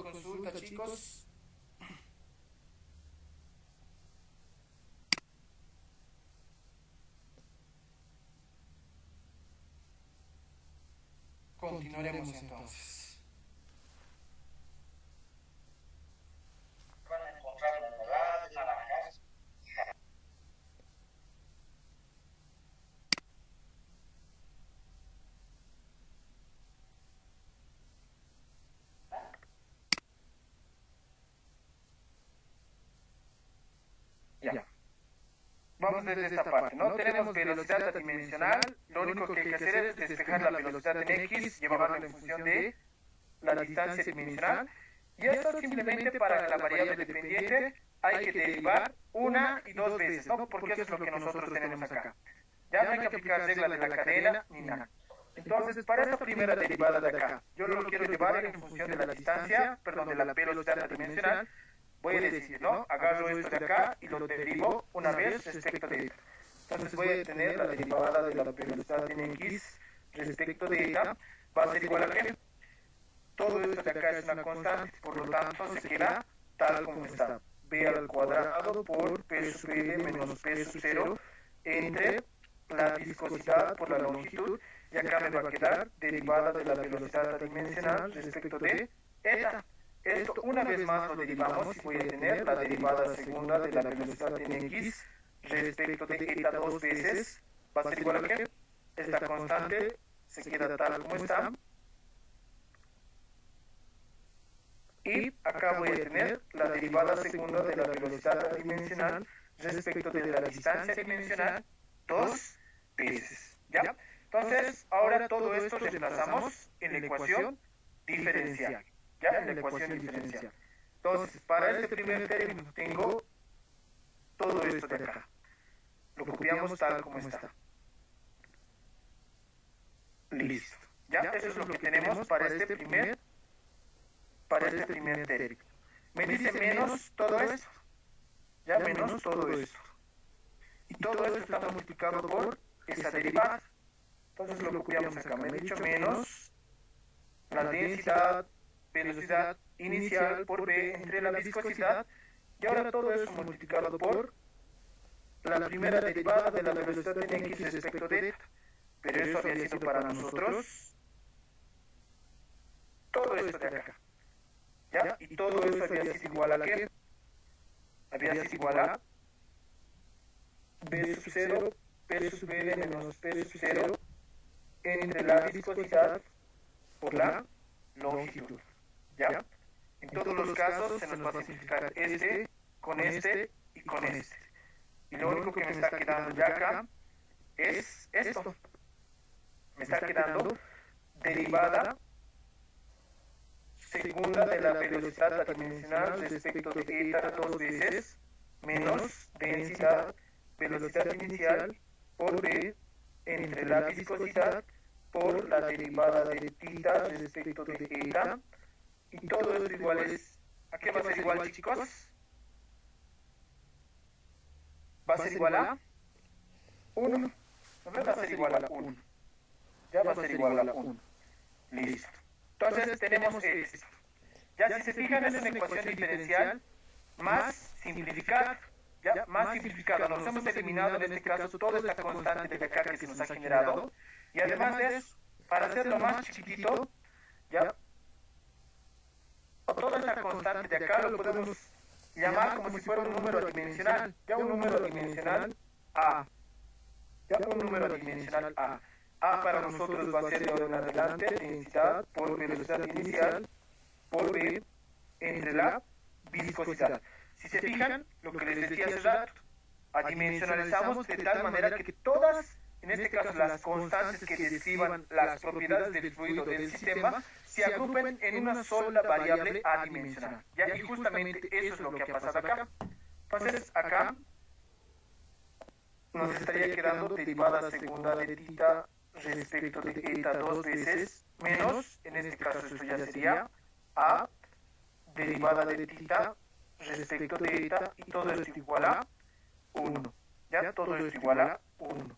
consulta, chicos. Continuaremos entonces. Ya. Vamos desde esta parte, ¿no? Tenemos velocidad adimensional, lo único que hay que hacer es despejar la velocidad en x, llevarla en función de la distancia dimensional, y esto simplemente para la variable dependiente hay que derivar una y dos veces, ¿no? Porque eso es lo que nosotros tenemos acá. Ya no hay que aplicar regla de la cadena ni nada. Entonces, para esta primera derivada de acá, yo lo quiero llevar en función de la distancia, perdón, de la velocidad adimensional. Voy a decir, ¿no? Agarro esto de acá y lo derivo una vez respecto de eta. Entonces voy a tener la derivada de la velocidad en x respecto de eta. Va a ser igual a ¿qué? Todo esto de acá es una constante, por lo tanto se queda tal como está. B al cuadrado por P sub L menos P sub 0 entre la viscosidad por la longitud. Y acá me va a quedar derivada de la velocidad adimensional respecto de eta. Esto una vez más lo derivamos y voy a tener la derivada segunda de la velocidad en x respecto de eta dos veces. Va a ser igual a ¿qué? Esta constante se queda tal como está. Y acá voy a tener la derivada segunda de la velocidad adimensional respecto de la distancia dimensional dos veces. ¿Ya? Entonces, ahora todo esto reemplazamos en la ecuación diferencial. ¿Ya? En la ecuación diferencial. Entonces, para este primer término tengo todo esto de acá. Lo copiamos tal como está. Listo. ¿Ya? Eso es lo que tenemos para este primer término. Me dice menos todo esto. Ya, menos todo esto. Y todo esto está multiplicado por esa derivada. Entonces lo copiamos acá. Me he dicho menos la densidad, velocidad inicial por B entre la viscosidad. Y ahora todo eso multiplicado por la primera derivada de la velocidad en x respecto de eta. Pero eso había sido para nosotros todo esto de acá. ¿Ya? Y todo eso había sido igual a ¿qué? Había sido igual a b sub 0, p sub l menos p sub 0 entre la viscosidad por la longitud. ¿Ya? En todos los casos se nos va a simplificar este con este y con este. Y lo único que me está quedando ya acá es esto. Me está quedando derivada segunda de la velocidad adimensional respecto de eta dos veces menos densidad, velocidad inicial por b entre la viscosidad por la derivada de tita respecto de eta. Y todo esto igual es... ¿A qué va a ser igual, chicos? Va a ser igual a 1. No va a ser igual a 1. Ya va a ser igual a 1. Listo. Entonces tenemos esto. Ya si se fijan es una ecuación diferencial más simplificada. Ya, más simplificada. Nos hemos eliminado en este caso toda esta constante de acá que se nos ha generado. Y además de eso, para hacerlo más chiquitito, ya, toda esta constante de acá lo podemos llamar como si fuera un número adimensional. Ya un número adimensional A. Ya un número adimensional A. A para nosotros va a ser de ahora en adelante densidad por velocidad inicial por B entre la viscosidad. Si se fijan, lo que les decía hace rato, adimensionalizamos de tal manera que todas, en este caso las constantes que describan las propiedades del fluido del sistema, se agrupen en una sola variable adimensional. ¿Ya? Y justamente eso es lo que ha pasado acá. Entonces, acá nos estaría quedando derivada segunda de tita respecto de eta dos veces menos, en este caso esto ya sería a derivada de tita respecto de eta y todo esto igual a 1. ¿Ya? Todo esto igual a 1.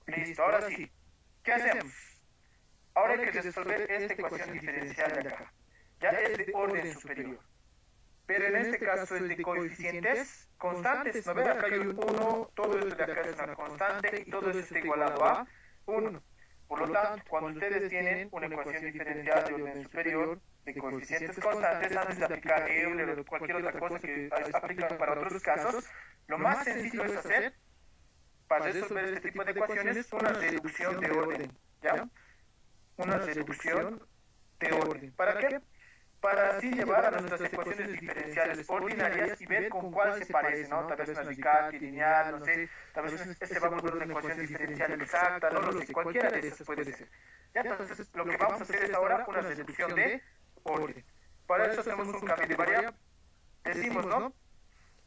Listo, ahora sí. ¿Qué hacemos? Ahora hay que resolver esta ecuación diferencial de acá. Ya es de orden superior. Pero en este caso es de coeficientes constantes. ¿No ven? Acá hay un 1, todo esto de acá es una constante y todo esto está igualado a 1. Por lo tanto, cuando ustedes tienen una ecuación diferencial de orden superior de coeficientes constantes, antes de aplicar Euler o cualquier otra cosa que aplican para otros casos, lo más sencillo es hacer, para resolver este tipo de ecuaciones, una reducción de orden. ¿Ya? Una reducción de orden. ¿Para qué? Para así llevar a nuestras ecuaciones diferenciales ordinarias y ver con cuál se parece, ¿no? Tal vez una Riccati, lineal, no sé, tal vez este va a volver una ecuación diferencial exacta, no lo sé, cualquiera de esas puede ser. Ya, entonces lo que vamos a hacer es ahora una reducción de orden. Para eso hacemos un cambio de variable. Decimos, ¿no?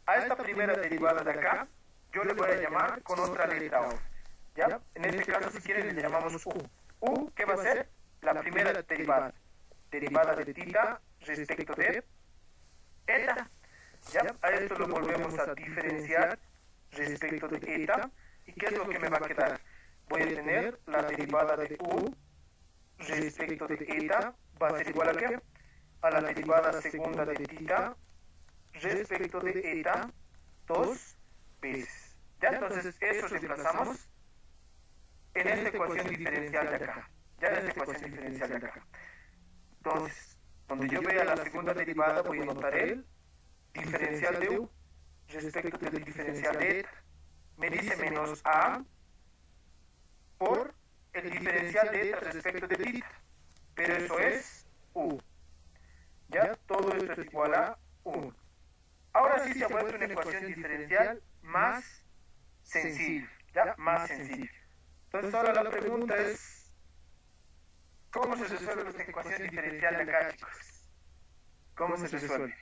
A esta primera derivada de acá, yo le voy a llamar con otra letra O. ¿Ya? En este caso, si quieren, le llamamos U. U, ¿qué va a ser? La primera derivada. Derivada de tita respecto de eta. ¿Ya? A esto lo volvemos a diferenciar respecto de eta. ¿Y qué es lo que me va a quedar? Voy a tener la derivada de U respecto de eta. ¿Va a ser igual a qué? A la derivada segunda de tita respecto de eta 2 veces. ¿Ya? Entonces eso reemplazamos en esta ecuación diferencial de acá. Ya en esta ecuación diferencial de acá. Entonces, donde yo vea la segunda derivada, voy a anotar el diferencial de U respecto del diferencial de eta. Me dice menos A por el diferencial de eta respecto de tita. Pero eso es U. ¿Ya? Todo esto es igual a 1. Ahora sí se ha vuelto una ecuación diferencial más sencilla. ¿Ya? Más sencilla. Entonces ahora la pregunta es, ¿cómo se resuelve esta ecuación diferencial de acá, chicos? ¿Cómo se resuelve?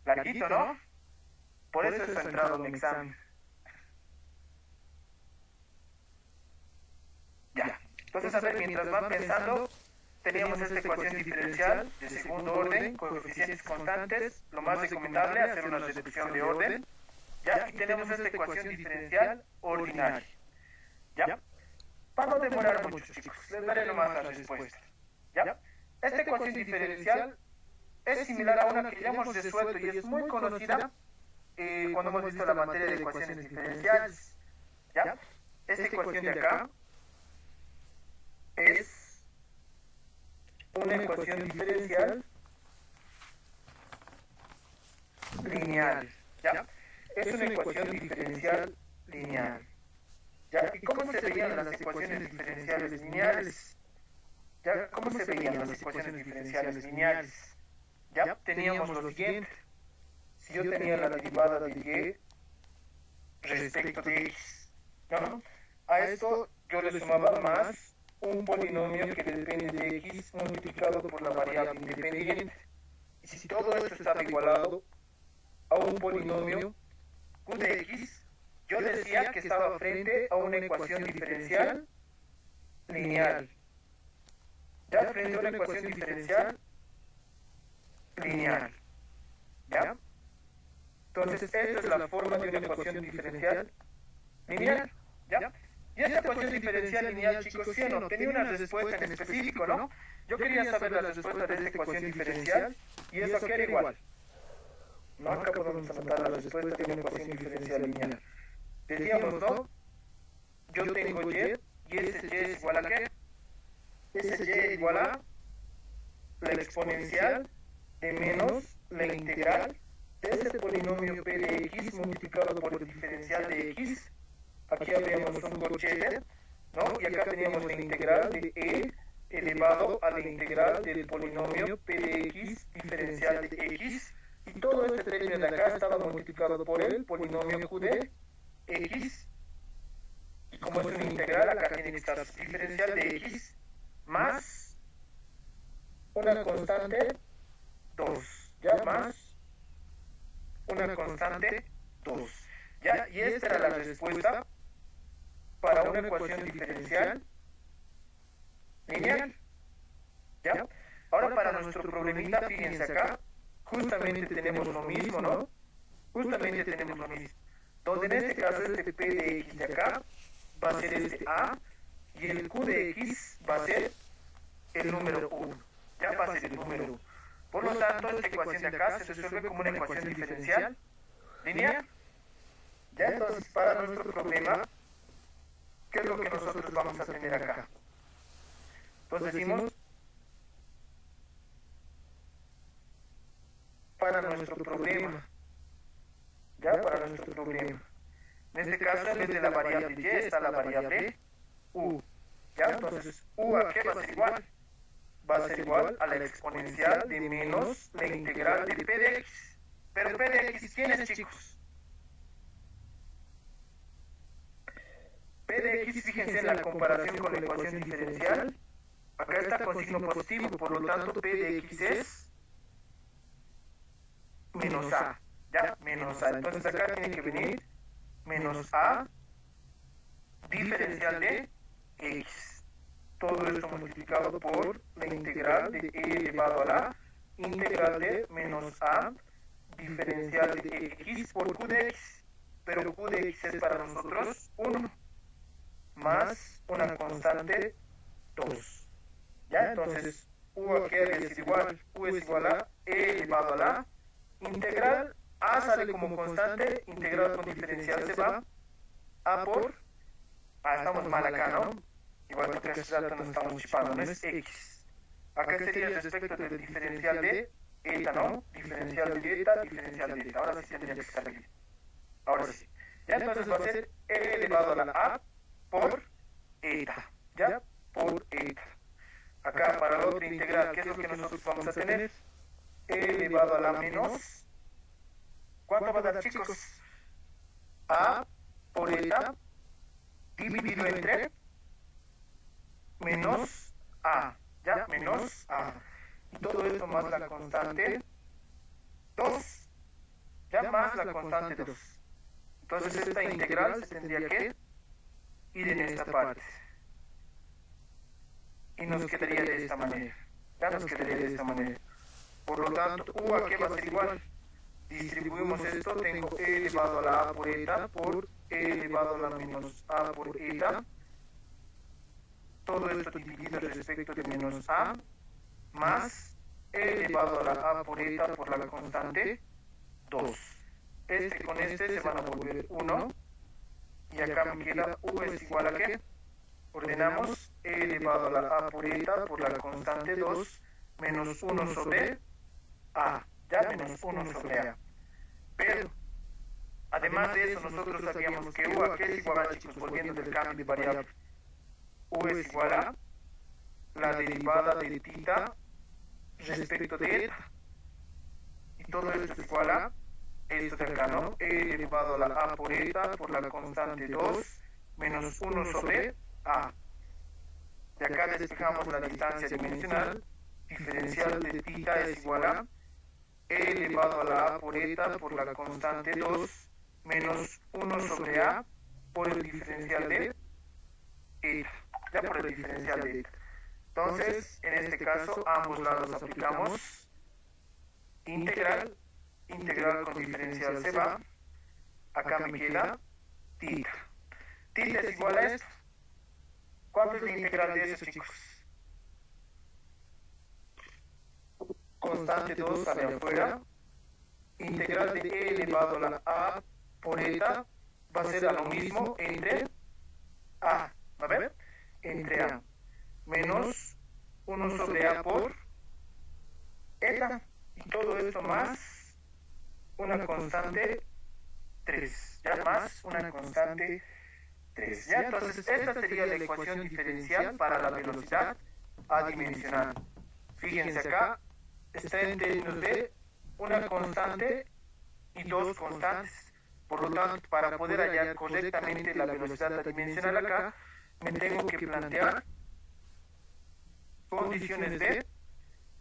Larguito, ¿no? Por eso está entrado en examen. Ya. Entonces, a ver, mientras van pensando, teníamos esta ecuación diferencial de segundo orden, coeficientes constantes. Lo más recomendable es hacer una reducción de orden. ¿Ya? Y tenemos esta ecuación diferencial ordinaria. ¿Ya? Para no demorar mucho, chicos, les daré nomás la respuesta. ¿Ya? Esta ecuación diferencial es similar a una que ya hemos resuelto y es muy conocida cuando hemos visto la materia de ecuaciones diferenciales. ¿Ya? Esta ecuación de acá es una ecuación diferencial lineal. ¿Ya? Es una ecuación diferencial lineal. ¿Ya? ¿Y cómo se veían las ecuaciones diferenciales lineales? ¿Ya? ¿Cómo se veían las ecuaciones diferenciales lineales? ¿Ya? Teníamos lo siguiente. Si yo tenía la derivada de y respecto de x, ¿no? A esto yo le sumaba más un polinomio que depende de x multiplicado por la variable independiente. Y si todo esto estaba igualado a un polinomio q de x, yo decía que estaba frente a una ecuación diferencial lineal. Ya frente a una ecuación diferencial lineal. ¿Ya? Entonces, esta es la forma de una ecuación diferencial lineal. ¿Ya? Y esta ecuación diferencial lineal, chicos, sí o no, tenía una respuesta en específico, ¿no? Yo quería saber la respuesta de esta ecuación diferencial y eso aquí era igual. No, acá podemos anotar la respuesta de una ecuación diferencial lineal. Decíamos, ¿no? Yo tengo y ese y es igual a ¿qué? Ese y es igual a la exponencial de menos la integral de ese polinomio p de x multiplicado por el diferencial de x. Aquí habíamos un corchete, ¿no? Y acá teníamos la integral de e elevado a la integral del polinomio p de x diferencial de x. Y todo este término de acá estaba multiplicado por el polinomio q de x. Y como es una integral, acá tiene que estar diferencial de x más una constante 2. Ya más una constante 2. ¿Ya? Y esta era la respuesta para una ecuación diferencial lineal. ¿Ya? Ahora para nuestro problemita, fíjense acá, justamente tenemos lo mismo, ¿no? Justamente tenemos lo mismo. Donde en este caso este p de x de acá va a ser este a y el q de x va a ser el número 1. Ya va a ser el número 1. Por lo tanto, esta ecuación de acá se resuelve como una ecuación diferencial lineal. Ya entonces, para nuestro problema, ¿qué es lo que nosotros vamos a tener acá? Entonces decimos, para nuestro problema, ya para nuestro problema. En este caso, en vez de la variable y está la variable u. Ya, entonces, u a qué va a ser igual? Va a ser igual a la exponencial de menos la integral de p de x. Pero p de x, ¿quién es, chicos? P de x, fíjense en la comparación con la ecuación diferencial. Acá está con signo positivo, por lo tanto P de x es menos a. ¿Ya? Menos a. Entonces acá tiene que venir menos a diferencial de x. Todo esto multiplicado por la integral de e elevado a la integral de menos a diferencial de x por q de x. Pero q de x es para nosotros 1 más una constante 2. ¿Ya? Entonces, u aquí debe ser igual, u es igual a e elevado a la integral, a sale como constante, integral con diferencial se va, a por, estamos mal acá, ¿no? Igual que tres rato nos estamos chipando, no es x. Acá sería respecto del diferencial de eta, ¿no? Diferencial de eta, diferencial de eta. Ahora sí tendría que estar bien. Ahora sí. Ya entonces va a ser e elevado a la a por eta. ¿Ya? Por eta. Acá para la otra integral, ¿qué es lo que nosotros vamos a tener? E elevado a la menos. ¿Cuánto va a dar, chicos? A por eta dividido entre menos a. ¿Ya? Menos a. Y todo esto más la constante 2. Ya más la constante 2. Entonces esta integral se tendría que ir en esta parte. Y nos quedaría de esta manera. Ya nos quedaría de esta manera. Por lo tanto, u a qué va a ser igual. Distribuimos esto, tengo e elevado a la a por eta por e elevado a la menos a por eta. Todo esto dividido respecto de menos a más elevado a la a por eta por la constante 2. Este con este se van a volver 1. Y acá me queda u es igual a ¿qué? Ordenamos e elevado a la a por eta por la constante 2 menos 1 sobre a. Ya menos 1 sobre a. Pero, además de eso, nosotros sabíamos que u a qué es igual a, chicos, volviendo del cambio de variable. U es igual a la derivada de tita respecto de eta. Y todo esto es igual a esto de acá, ¿no? E elevado a la a por eta por la constante 2 menos 1 sobre a. De acá despejamos la distancia dimensional. Diferencial de tita es igual a e elevado a la a por eta por la constante 2 menos 1 sobre a por el diferencial de eta. Ya por el diferencial de eta. Entonces, en este caso, a ambos lados aplicamos integral. Integral con diferencial se va. Acá me queda tita. Tita es igual a esto. ¿Cuánto es la integral de eso, chicos? Constante 2 sale afuera. Integral de e elevado a la a por eta va a ser a lo mismo entre a. ¿Va a ver? Entre a menos 1 sobre a por eta. Y todo esto más una constante 3. Ya más una constante 3. ¿Ya? Entonces, esta sería la ecuación diferencial para la velocidad adimensional. Fíjense acá, está en términos de una constante y dos constantes. Por lo tanto, para poder hallar correctamente la velocidad adimensional acá, me tengo que plantear condiciones de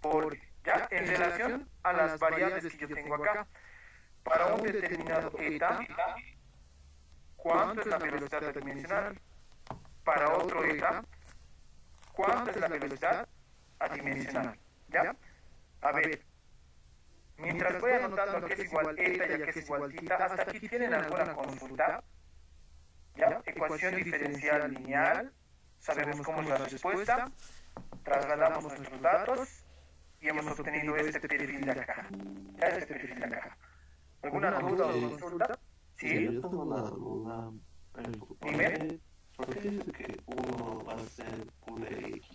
por, ya, en relación a las variables que yo tengo acá. Para un determinado eta, ¿cuánto es la velocidad adimensional? Para otro eta, ¿cuánto es la velocidad adimensional? ¿Ya? A ver, mientras voy anotando a qué es igual eta y a qué es igual tita, hasta aquí tienen alguna consulta. ¿Ya? Ecuación diferencial lineal, sabemos cómo es la respuesta, trasladamos nuestros datos y hemos obtenido este perfil de acá. Ya este perfil de acá. ¿Alguna duda o consulta? Sí, yo tengo una duda. Dime. ¿Por qué dice que uno va a ser q de x?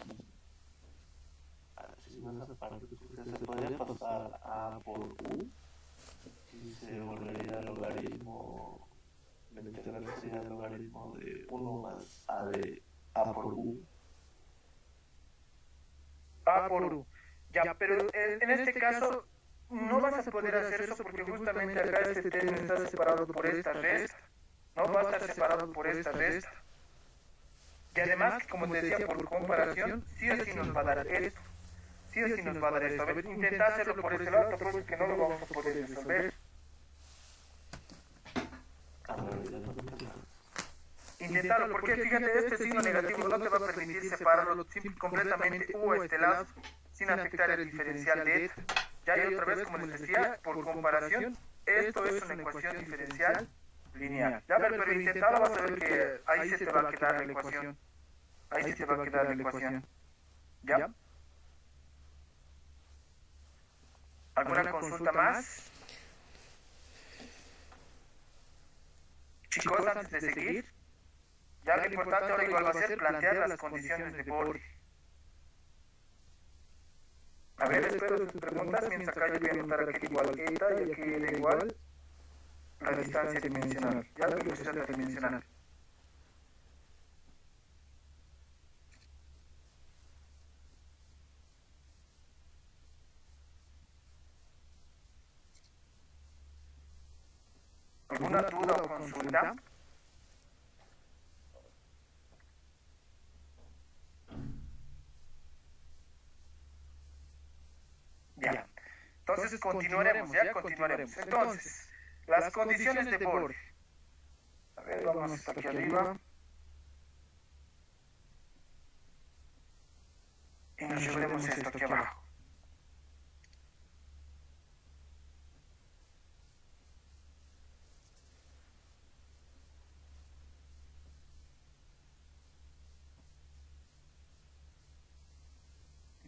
Si no es aparte, se podría pasar a por u y se volvería el logaritmo, la integral sería el logaritmo de 1 más a de a por u. A por u. Ya, pero en este caso no vas a poder hacer eso porque justamente acá este término está separado por esta resta. No va a estar separado por esta resta. Y además, como te decía, por comparación, sí o sí nos va a dar esto. Sí o sí nos va a dar esto. A ver, intenta hacerlo por ese lado, pero es que no lo vamos a poder resolver. Intentarlo, porque fíjate, este signo negativo no te va a permitir separarlo completamente u a este lado sin afectar el diferencial de eta. Ya y otra vez, como les decía, por comparación, esto es una ecuación diferencial lineal. Ya ver, pero intentarlo vas a ver que ahí se te va a quedar la ecuación. Ahí se te va a quedar la ecuación. ¿Ya? ¿Alguna consulta más? Chicos, antes de seguir, ya lo importante ahora igual va a ser plantear las condiciones de borde. A ver, espero sus preguntas, mientras acá yo voy a anotar aquí igual eta y aquí era igual la distancia dimensional. Ya la velocidad dimensional. ¿Alguna duda o consulta? Ya. Entonces continuaremos, ya continuaremos. Entonces, las condiciones de borde. A ver, vamos hasta aquí arriba. Y nos llevaremos esto aquí abajo.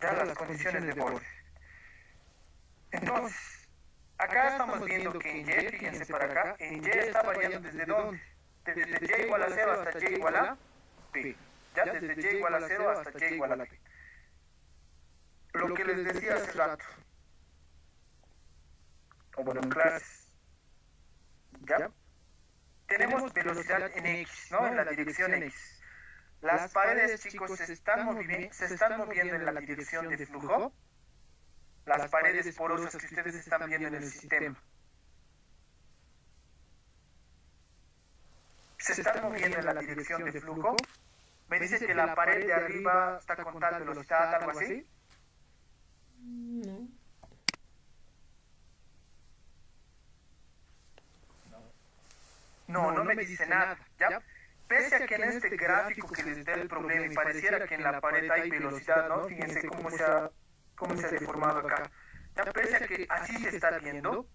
Ya las condiciones de borde. Entonces, acá estamos viendo que en Y, fíjense para acá, en Y está variando desde dónde. Desde Y igual a 0 hasta Y igual a P. Ya, desde Y igual a 0 hasta Y igual a P. Lo que les decía hace rato, o bueno, en clases, ¿ya? Tenemos velocidad en X, ¿no? En la dirección X. Las paredes, chicos, se están moviendo en la dirección de flujo. Las paredes porosas que ustedes están viendo en el sistema se están moviendo en la dirección de flujo. Me dice que la pared de arriba está con tal velocidad, algo así. No. No me dice nada, ¿ya? Pese a que en este gráfico que les da el problema y pareciera que en la pared hay velocidad, ¿no? Fíjense cómo se ha deformado acá. Ya, pese a que así se está viendo,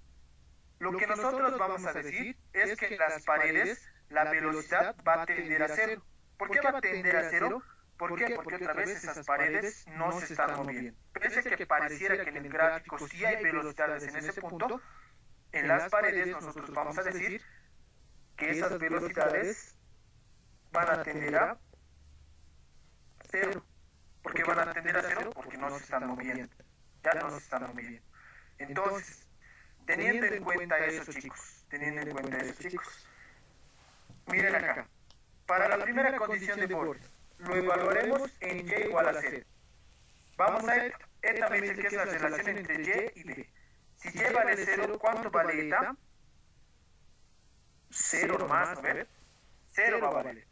lo que nosotros vamos a decir es que en las paredes la velocidad va a tender a cero. ¿Por qué va a tender a cero? ¿Por qué? Porque otra vez esas paredes no se están moviendo. Pese a que pareciera que en el gráfico sí hay velocidades en ese punto, en las paredes nosotros vamos a decir que esas velocidades van a tender a cero. ¿Por qué van a tender a cero? Porque no se están moviendo. Ya no se están moviendo. Entonces, teniendo en cuenta eso, chicos, miren acá. Para la primera condición de borde, lo evaluaremos en Y igual a 0. Vamos a eta. Eta me dice que es la relación entre Y y B. Si Y vale 0, ¿cuánto vale eta? 0 nomás, ¿no ves? 0 va a valer.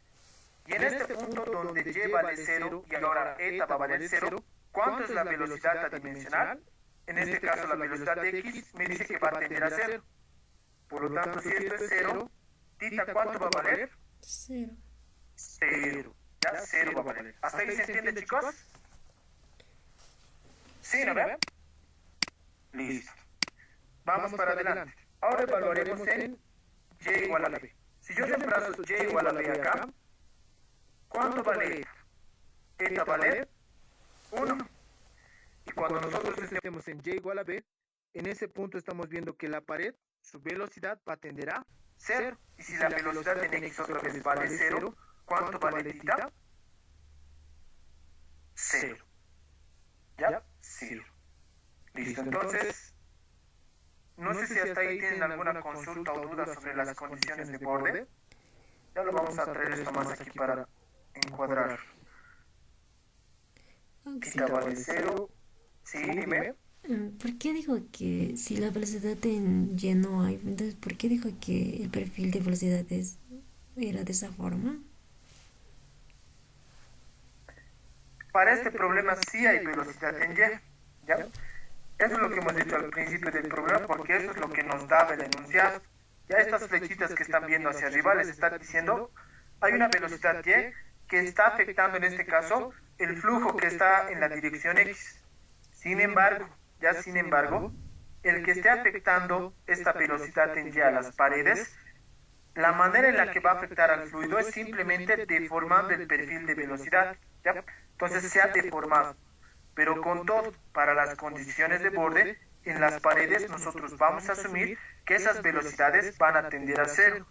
Y en este punto donde Y vale 0 y ahora eta va a valer 0, ¿cuánto es la velocidad adimensional? En este caso la velocidad de X me dice que va a tender a 0. Por lo tanto, si esto es 0, tita, ¿cuánto va a valer? 0. 0. Ya, 0 va a valer. ¿Hasta ahí se entiende, chicos? ¿Sí, no ve? Listo. Vamos para adelante. Ahora evaluaremos en Y igual a B. Si yo reemplazo Y igual a B acá, ¿cuánto vale eta? Eta vale 1. Y cuando nosotros estemos en Y igual a B, en ese punto estamos viendo que la pared, su velocidad va a tender a 0. Y si la velocidad en X otra vez vale 0, ¿cuánto vale tita? 0. ¿Ya? 0. Listo, entonces, no sé si hasta ahí tienen alguna consulta o duda sobre las condiciones de borde. Ya lo vamos a traer esto más aquí para encuadrar. Tita vale 0. Sí, dime. ¿Por qué dijo que si la velocidad en Y no hay? Entonces, ¿por qué dijo que el perfil de velocidad era de esa forma? Para este problema sí hay velocidad en Y, ¿ya? Eso es lo que hemos dicho al principio del problema, porque eso es lo que nos daba el enunciado. Ya estas flechitas que están viendo hacia arriba les están diciendo, hay una velocidad Y que está afectando en este caso el flujo que está en la dirección X. Sin embargo, el que esté afectando esta velocidad en Y a las paredes, la manera en la que va a afectar al fluido es simplemente deformando el perfil de velocidad, ¿ya? Entonces se ha deformado. Pero con todo, para las condiciones de borde, en las paredes nosotros vamos a asumir que esas velocidades van a tender a 0.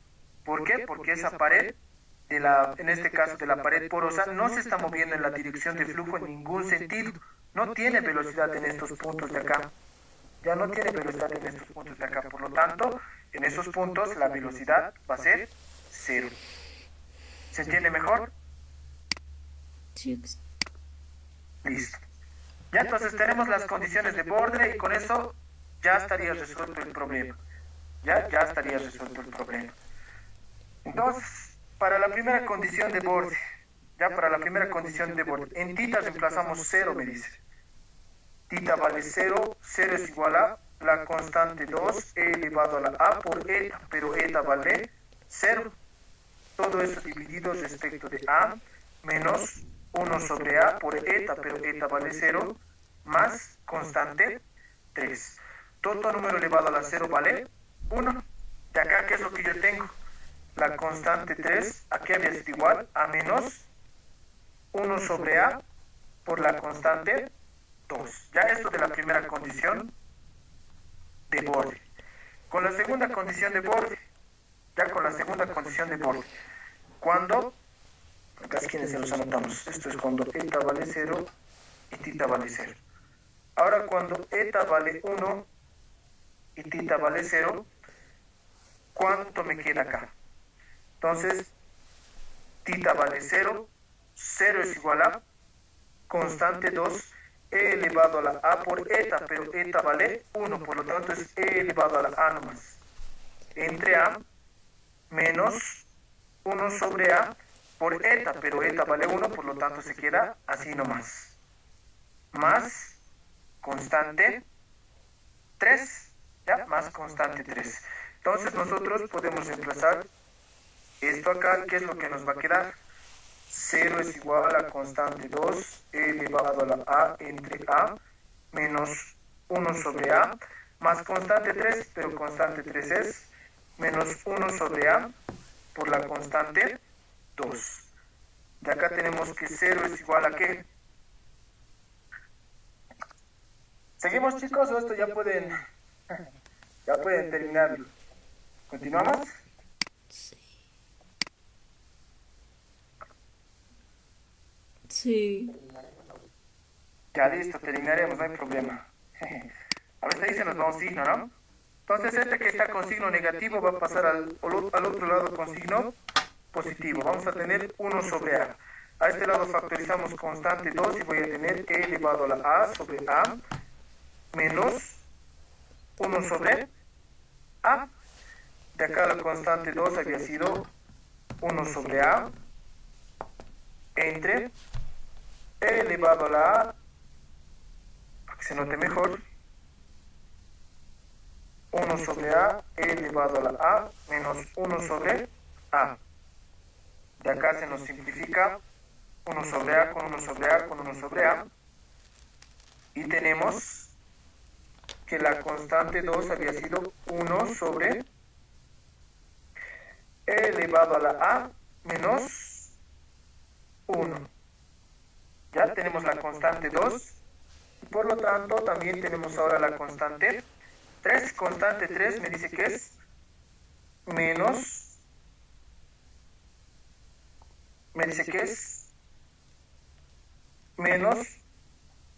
¿Por qué? Porque esa pared, en este caso de la pared porosa, no se está moviendo en la dirección de flujo en ningún sentido. No tiene velocidad en estos puntos de acá. Ya no tiene velocidad en estos puntos de acá. Por lo tanto, en esos puntos la velocidad va a ser 0. ¿Se entiende mejor? Sí. Listo. Ya entonces tenemos las condiciones de borde y con eso ya estaría resuelto el problema. Ya estaría resuelto el problema. Entonces, para la primera condición de borde, en tita reemplazamos 0, me dice. Tita vale 0, 0 es igual a la constante 2 elevado a la a por eta, pero eta vale 0. Todo eso dividido respecto de a menos 1 sobre a por eta, pero eta vale 0, más constante 3. Todo número elevado a la 0 vale 1. De acá, ¿qué es lo que yo tengo? La constante 3, aquí había sido igual a menos 1 sobre a por la constante 2. Ya esto de la primera condición de borde. Con la segunda condición de borde, ya con la segunda condición de borde, cuando, acá es quienes se los anotamos, esto es cuando eta vale 0 y tita vale 0. Ahora cuando eta vale 1 y tita vale 0, ¿cuánto me queda acá? Entonces, tita vale 0, 0 es igual a constante 2 e elevado a la a por eta, pero eta vale 1, por lo tanto es e elevado a la a nomás, entre a menos 1 sobre a por eta, pero eta vale 1, por lo tanto se queda así nomás, más constante 3, ¿ya? Más constante 3. Entonces nosotros podemos reemplazar esto acá, ¿qué es lo que nos va a quedar? 0 es igual a constante 2 elevado a la a entre a menos 1 sobre a más constante 3, pero constante 3 es menos 1 sobre a por la constante 2. De acá tenemos que 0 es igual a ¿qué? ¿Seguimos, chicos, o esto ya pueden terminarlo? ¿Continuamos? Sí. Sí. Ya listo, terminaremos, no hay problema. Ahorita dice nos da un signo, ¿no? Entonces este que está con signo negativo va a pasar al otro lado con signo positivo. Vamos a tener 1 sobre a. A este lado factorizamos constante 2 y voy a tener e elevado a la a sobre a menos 1 sobre a. De acá la constante 2 había sido 1 sobre a entre e elevado a la a, para que se note mejor, 1 sobre a e elevado a la a menos 1 sobre a. De acá se nos simplifica 1 sobre a con 1 sobre a con 1 sobre a. Y tenemos que la constante 2 había sido 1 sobre e elevado a la a menos 1. Ya tenemos la constante 2. Y por lo tanto también tenemos ahora la constante 3. Constante 3 me dice que es menos,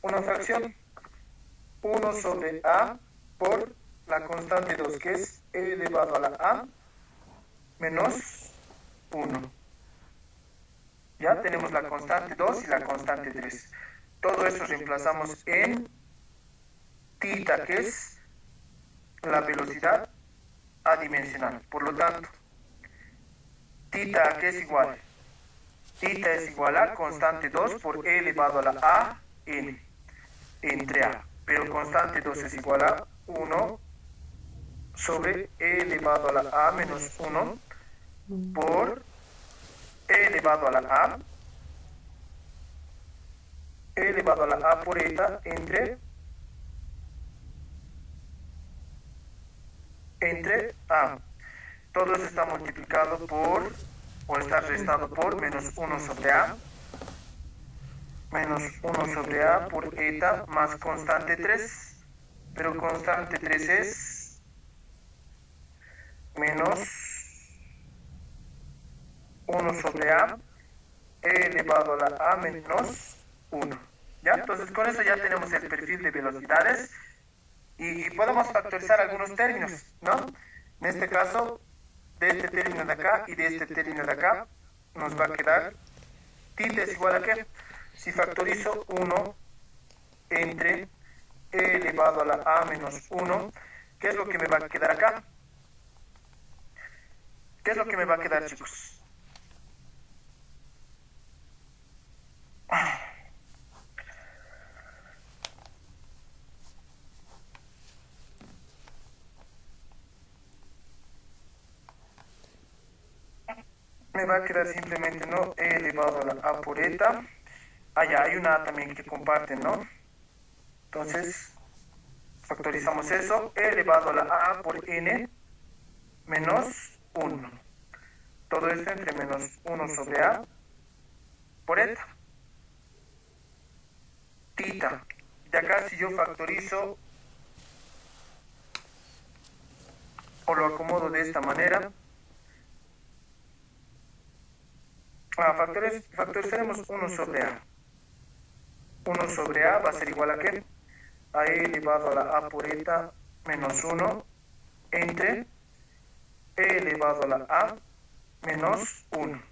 una fracción 1 sobre a por la constante 2, que es e elevado a la a menos 1. Ya tenemos la constante 2 y la constante 3. Todo eso reemplazamos en tita, que es la velocidad adimensional. Por lo tanto, tita, ¿qué es igual? Tita es igual a constante 2 por e elevado a la a n entre a. Pero constante 2 es igual a 1 sobre e elevado a la a menos 1 por e elevado a la a, e elevado a la a por eta entre a. Todo eso está multiplicado por, o está restado por, menos 1 sobre a, menos 1 sobre a por eta más constante 3, pero constante 3 es menos 1 sobre a e elevado a la a menos 1. ¿Ya? Entonces con eso ya tenemos el perfil de velocidades y podemos factorizar algunos términos, ¿no? En este caso, de este término de acá y de este término de acá nos va a quedar tilde es igual a ¿qué? Si factorizo 1 entre e elevado a la a menos 1, ¿qué es lo que me va a quedar acá? ¿Qué es lo que me va a quedar, chicos? Me va a quedar simplemente, ¿no? E elevado a la a por eta. Ya hay una a también que comparten, ¿no? Entonces, factorizamos eso. E elevado a la a por n menos 1. Todo esto entre menos 1 sobre a por eta. Tita. De acá si yo factorizo o lo acomodo de esta manera. Factorizaremos 1 sobre A. 1 sobre A va a ser igual a ¿qué? A E elevado a la A por eta menos 1 entre E elevado a la A menos 1.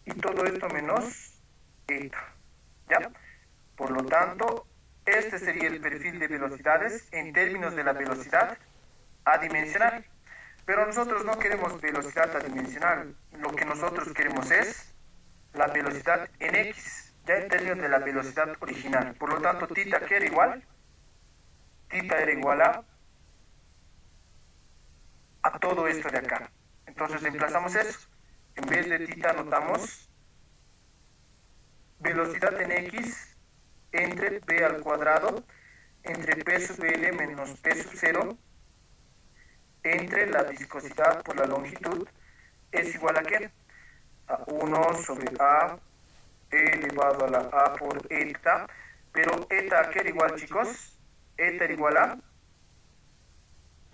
Y todo esto menos eta. ¿Ya? Por lo tanto, este sería el perfil de velocidades en términos de la velocidad adimensional. Pero nosotros no queremos velocidad adimensional. Lo que nosotros queremos es la velocidad en X, ya en términos de la velocidad original. Por lo tanto, tita, ¿qué era igual? Tita era igual a todo esto de acá. Entonces reemplazamos eso. En vez de tita anotamos velocidad en X entre b al cuadrado entre p sub l menos p sub 0 entre la viscosidad por la longitud es igual a ¿qué? A 1 sobre a elevado a la a por eta. Pero eta, ¿a qué era igual, chicos? Eta era igual a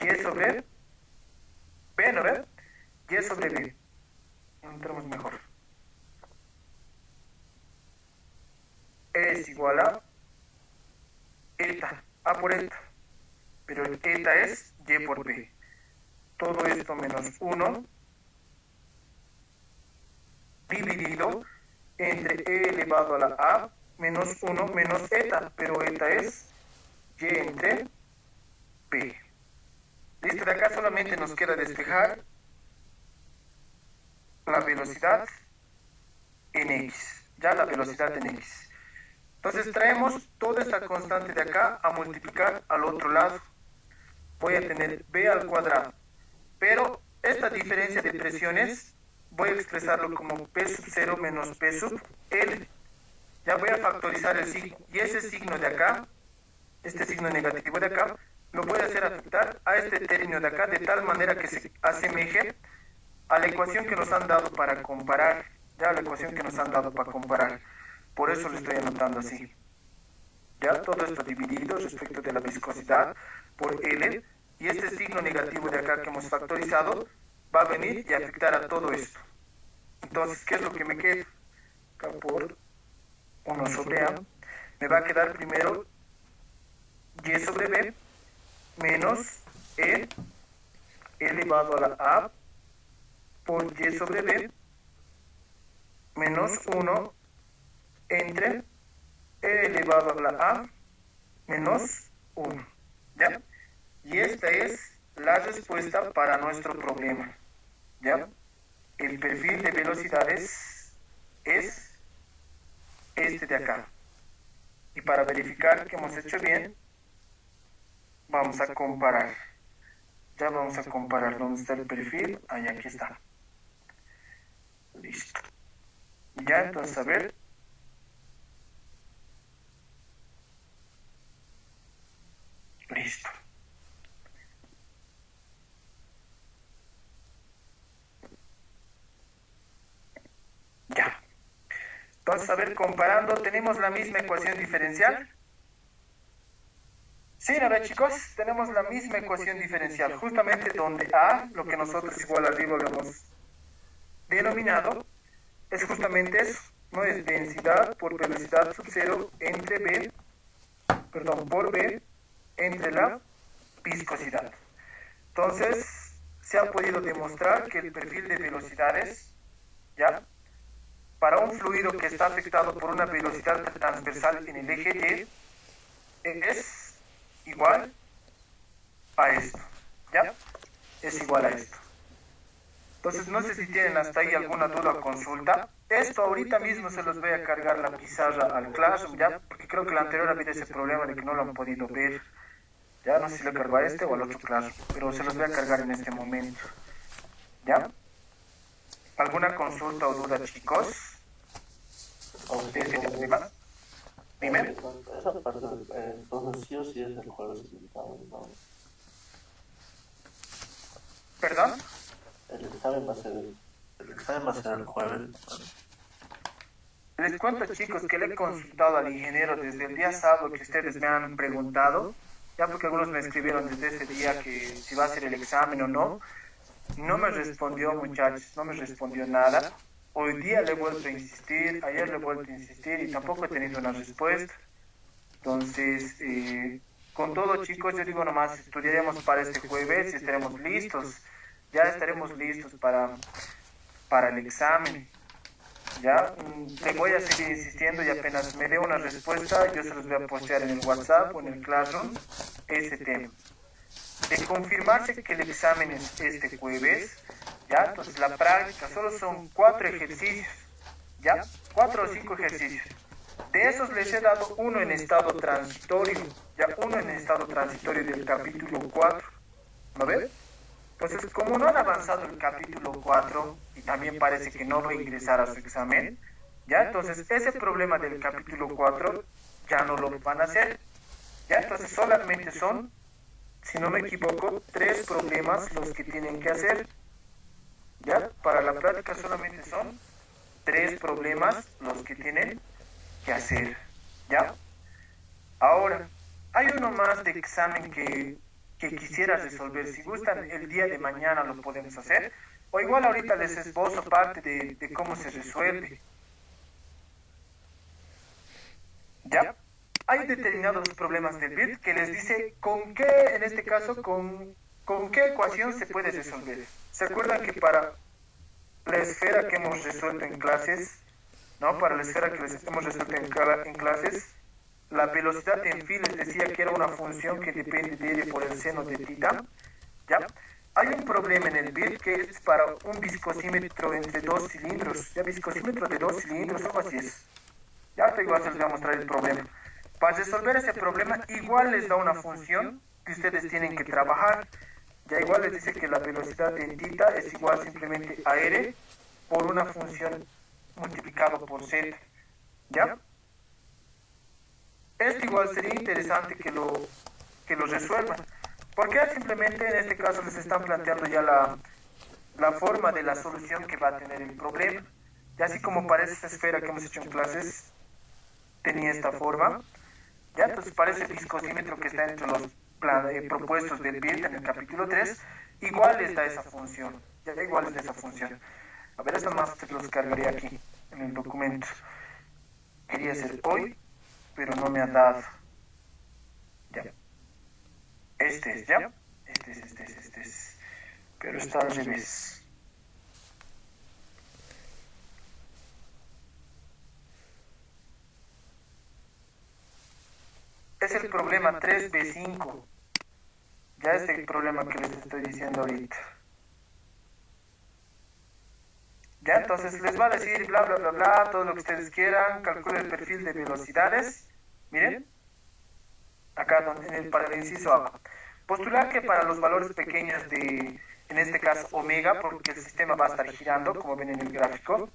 y sobre b, ¿no ve? Y sobre b. Entramos mejor. Es igual a eta, a por eta. Pero el eta es y por b. Todo esto menos 1 dividido entre e elevado a la a menos 1 menos eta, pero eta es y entre b. Listo, de acá solamente nos queda despejar la velocidad en x, ya la velocidad en x. Entonces traemos toda esta constante de acá a multiplicar al otro lado. Voy a tener b al cuadrado, pero esta diferencia de presiones voy a expresarlo como p sub 0 menos p sub l. Ya voy a factorizar el signo, y ese signo de acá, este signo negativo de acá, lo voy a hacer afectar a este término de acá de tal manera que se asemeje a la ecuación que nos han dado para comparar. Ya la ecuación que nos han dado para comparar. Por eso lo estoy anotando así. Ya todo esto dividido respecto de la viscosidad por L. Y este signo negativo de acá que hemos factorizado va a venir y afectar a todo esto. Entonces, ¿qué es lo que me queda? Acá por 1 sobre A. Me va a quedar primero y sobre B menos E elevado a la A por y sobre b menos 1 entre e elevado a la a menos 1. ¿Ya? Y esta es la respuesta para nuestro problema. ¿Ya? El perfil de velocidades es este de acá. Y para verificar que hemos hecho bien, vamos a comparar. Ya vamos a comparar dónde está el perfil. Ahí, aquí está. Listo. Ya, entonces, a ver. Listo. Ya. Entonces, a ver, comparando, tenemos la misma ecuación diferencial. Sí, a ver, chicos, tenemos la misma ecuación diferencial, justamente donde A, lo que nosotros igual arriba lo hemos denominado, es justamente eso, no es densidad por velocidad sub 0 entre B, por B, entre la viscosidad. Entonces, se ha podido demostrar que el perfil de velocidades, ¿ya?, para un fluido que está afectado por una velocidad transversal en el eje Y, es igual a esto, ¿ya? Es igual a esto. Entonces, no sé si tienen hasta ahí alguna duda o consulta. Esto ahorita mismo se los voy a cargar la pizarra al Classroom, ¿ya? Porque creo que la anterior había ese problema de que no lo han podido ver. Ya no sé si lo cargo a este o al otro Classroom, pero se los voy a cargar en este momento, ¿ya? ¿Alguna consulta o duda, chicos? ¿De este tema? Dime. Esa parte, entonces sí o sí es el jueves. ¿No? ¿Perdón? El examen va a ser el jueves. Les cuento, chicos, que le he consultado al ingeniero desde el día sábado que ustedes me han preguntado ya porque algunos me escribieron desde ese día que si va a hacer el examen o no. No me respondió, muchachos, no me respondió nada. Hoy día le he vuelto a insistir, ayer le he vuelto a insistir y tampoco he tenido una respuesta. Entonces, con todo, chicos, yo digo nomás, estudiaremos para este jueves y estaremos listos. Ya estaremos listos para el examen. Ya, te voy a seguir insistiendo y apenas me dé una respuesta, yo se los voy a postear en el WhatsApp o en el Classroom ese tema. De confirmarse que el examen es este jueves, ya, entonces la práctica solo son 4 ejercicios, ya, 4 o 5 ejercicios. De esos les he dado uno en estado transitorio, ya, uno en estado transitorio del capítulo 4, ¿no ves? Entonces, como no han avanzado el capítulo 4 y también parece que no va a ingresar a su examen, ya, entonces ese problema del capítulo 4 ya no lo van a hacer, ya, entonces solamente son, si no me equivoco, 3 problemas los que tienen que hacer. Ya, para la práctica solamente son 3 problemas los que tienen que hacer. Ya. Ahora, hay uno más de examen que quisiera resolver. Si gustan, el día de mañana lo podemos hacer. O igual ahorita les esbozo parte de cómo se resuelve. Ya. Hay determinados problemas del BIRT que les dice con qué, en este caso, con qué ecuación se puede resolver. ¿Se acuerdan que para la esfera que hemos resuelto en clases, ¿no? Para la esfera que hemos resuelto en clases, la velocidad en phi les decía que era una función que depende de R por el seno de tita, ¿ya? Hay un problema en el BIRT que es para un viscosímetro entre 2 cilindros, ya, viscosímetro de 2 cilindros, algo así es. Ya te igual se les voy a mostrar el problema. Para resolver ese problema, igual les da una función que ustedes tienen que trabajar. Ya igual les dice que la velocidad en tita es igual simplemente a R por una función multiplicado por Z. ¿Ya? Esto igual sería interesante que lo resuelvan. Porque simplemente en este caso les están planteando ya la forma de la solución que va a tener el problema. Y así como parece esta esfera que hemos hecho en clases, tenía esta forma. ¿Ya? Entonces parece el viscosímetro que está entre los propuestos del BIRT en el capítulo 3, igual les da esa función. Ya igual les da esa función. A ver, eso más te los cargaré aquí en el documento. Quería hacer hoy, pero no me ha dado. Ya. Este es, ¿ya? Este es. Pero está al revés. Es el problema 3B5. Ya es el problema que les estoy diciendo ahorita. Ya, entonces les va a decir bla, bla, bla, bla, todo lo que ustedes quieran. Calcule el perfil de velocidades. Miren. Acá para el inciso A. Postular que para los valores pequeños de, en este caso, omega, porque el sistema va a estar girando, como ven en el gráfico.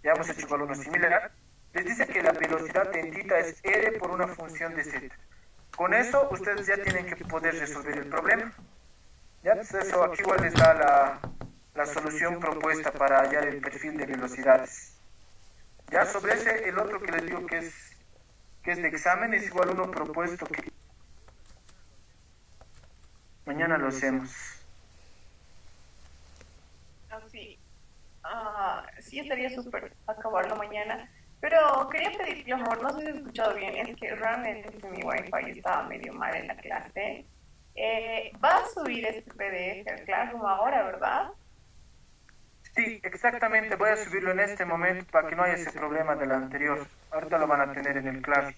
Ya hemos hecho igual uno similar. Les dice que la velocidad en tita es R por una función de Z. Con eso, ustedes ya tienen que poder resolver el problema. Ya, entonces eso aquí igual les da la solución propuesta para hallar el perfil de velocidades. Ya, sobre ese, el otro que les digo que es de examen, es igual uno propuesto que mañana lo hacemos. Sí. Sí, estaría súper acabarlo mañana. Pero quería pedirle, amor, no sé si he escuchado bien, es que realmente mi wifi estaba medio mal en la clase. Va a subir este PDF al Classroom ahora, ¿verdad? Sí, exactamente, voy a subirlo en este momento para que no haya ese problema del anterior. Ahorita lo van a tener en el clase.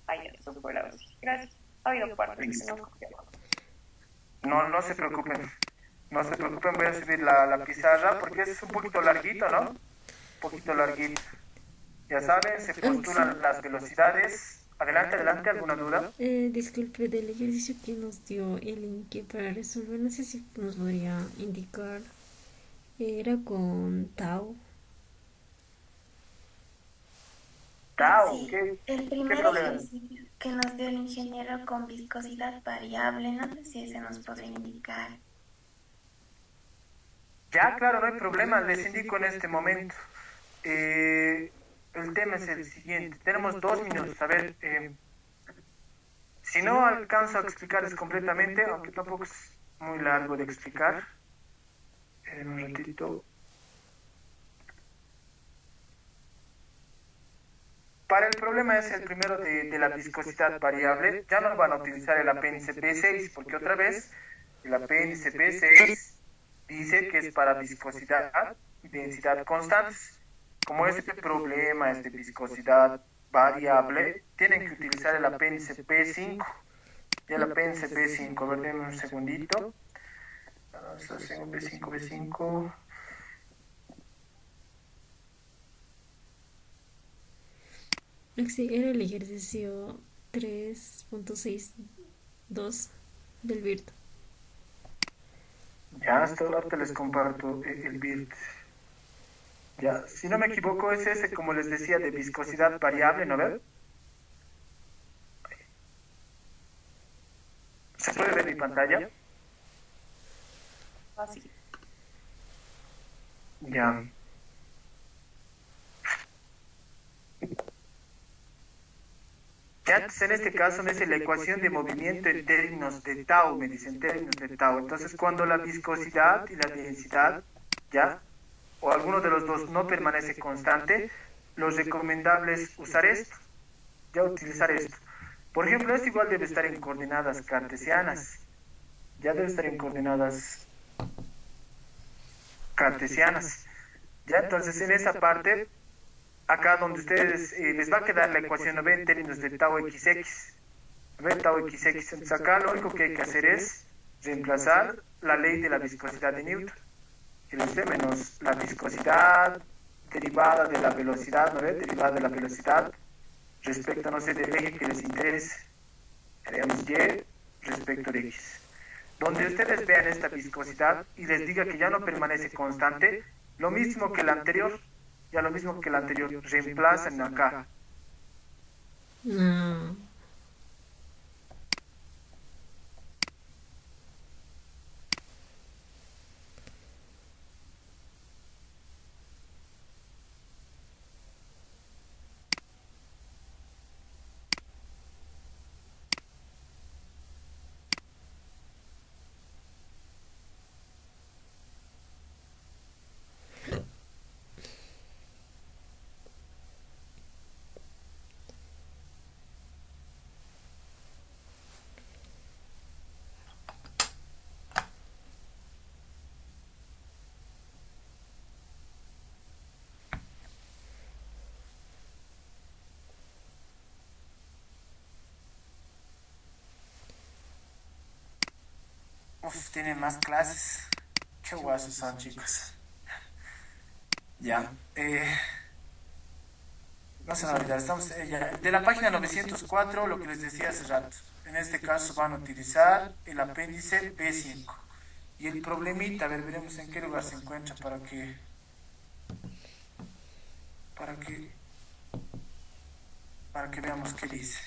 Ay, súper, gracias. Ha habido parte que No se preocupen. No se preocupen, voy a subir la pizarra porque es un poquito larguito, ¿no? Un poquito larguito. Ya saben, se postulan las velocidades. Adelante, ¿alguna duda? Disculpe, del ejercicio que nos dio el Inque para resolver, no sé si nos podría indicar. Era con Tau. Tau, Sí, ¿qué el primer problema? ejercicio que nos dio el ingeniero con viscosidad variable, no sé si ese nos podría indicar. Ya, claro, no hay problema, les indico en este momento. El tema es el siguiente, tenemos 2 minutos, a ver, Si no alcanzo a explicarles completamente, aunque tampoco es muy largo de explicar, en un ratito. Para el problema es el primero de la viscosidad variable. Ya no van a utilizar el apéndice P6 porque otra vez el apéndice P6 dice que es para viscosidad y densidad constantes. Como este problema es de viscosidad variable, tienen que utilizar el apéndice P5. Y el apéndice P5, a ver, denme un segundito. Vamos a hacer un B5, B5. Sí, era el ejercicio 3.62 del Virtu. Ya, hasta ahora les comparto el BIRT. Ya, si no me equivoco, es ese, como les decía, de viscosidad variable, ¿no ven? ¿Se puede ver mi pantalla? Así. Ya. Ya, entonces, en este caso me dice la ecuación de movimiento en términos de tau, me dicen términos de tau. Entonces, cuando la viscosidad y la densidad, ya, o alguno de los dos no permanece constante, lo recomendable es usar esto, ya utilizar esto. Por ejemplo, esto igual debe estar en coordenadas cartesianas, ya debe estar en coordenadas cartesianas. Ya, entonces en esa parte, acá donde ustedes les va a quedar la ecuación, ¿no ven? En términos de tau xx, ¿no ven? Tau xx. Entonces acá lo único que hay que hacer es reemplazar la ley de la viscosidad de Newton, que es de menos la viscosidad derivada de la velocidad, ¿no ven? Derivada de la velocidad respecto, no sé, del eje que les interese. Haremos y respecto de x. Donde ustedes vean esta viscosidad y les diga que ya no permanece constante, lo mismo que el anterior, ya lo mismo que el anterior, reemplazan acá. No. Uf, tienen más clases. Qué guasos son, chicos. Ya. No se me olvidar, estamos ya. De la página 904, lo que les decía hace rato. En este caso van a utilizar el apéndice B5. Y el problemita, a ver, veremos en qué lugar se encuentra para que veamos qué dice.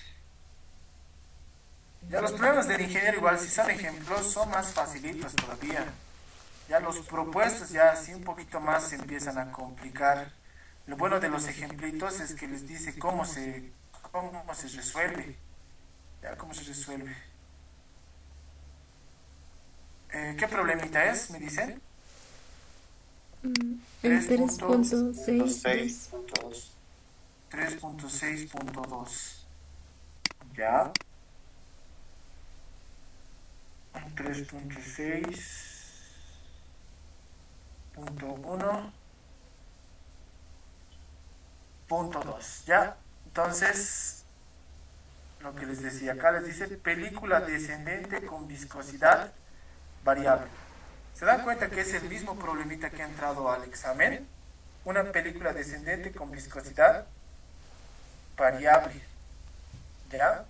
Ya los problemas del ingeniero, igual si son ejemplos, son más facilitos todavía. Ya los propuestos ya así un poquito más se empiezan a complicar. Lo bueno de los ejemplitos es que les dice cómo se resuelve. Ya, cómo se resuelve. ¿Qué problemita es? ¿Me dicen? El 3.6. 3.6.2. Ya. 3.6.1.2. Ya. Entonces, lo que les decía acá, les dice película descendente con viscosidad variable. ¿Se dan cuenta que es el mismo problemita que ha entrado al examen? Una película descendente con viscosidad variable. ¿Ya?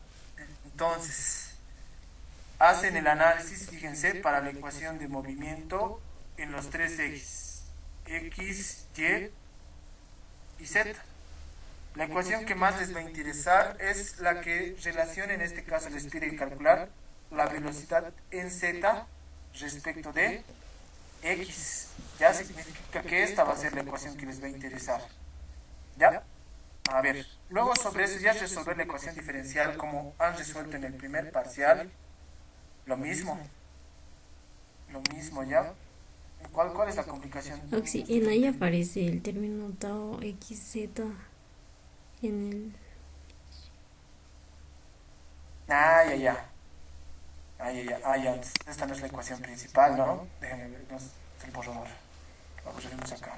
Entonces, hacen el análisis, fíjense, para la ecuación de movimiento en los tres ejes, X, Y y Z. La ecuación que más les va a interesar es la que relaciona, en este caso les pide calcular la velocidad en Z respecto de X. Ya significa que esta va a ser la ecuación que les va a interesar. ¿Ya? A ver, luego sobre eso ya resolver la ecuación diferencial como han resuelto en el primer parcial. Lo mismo ya. ¿Cuál es la complicación? Sí, en ahí aparece el término tau xz en el... Ya. Esta no es la ecuación principal, ¿no? Déjenme ver, no es el borrador. Lo corregimos acá.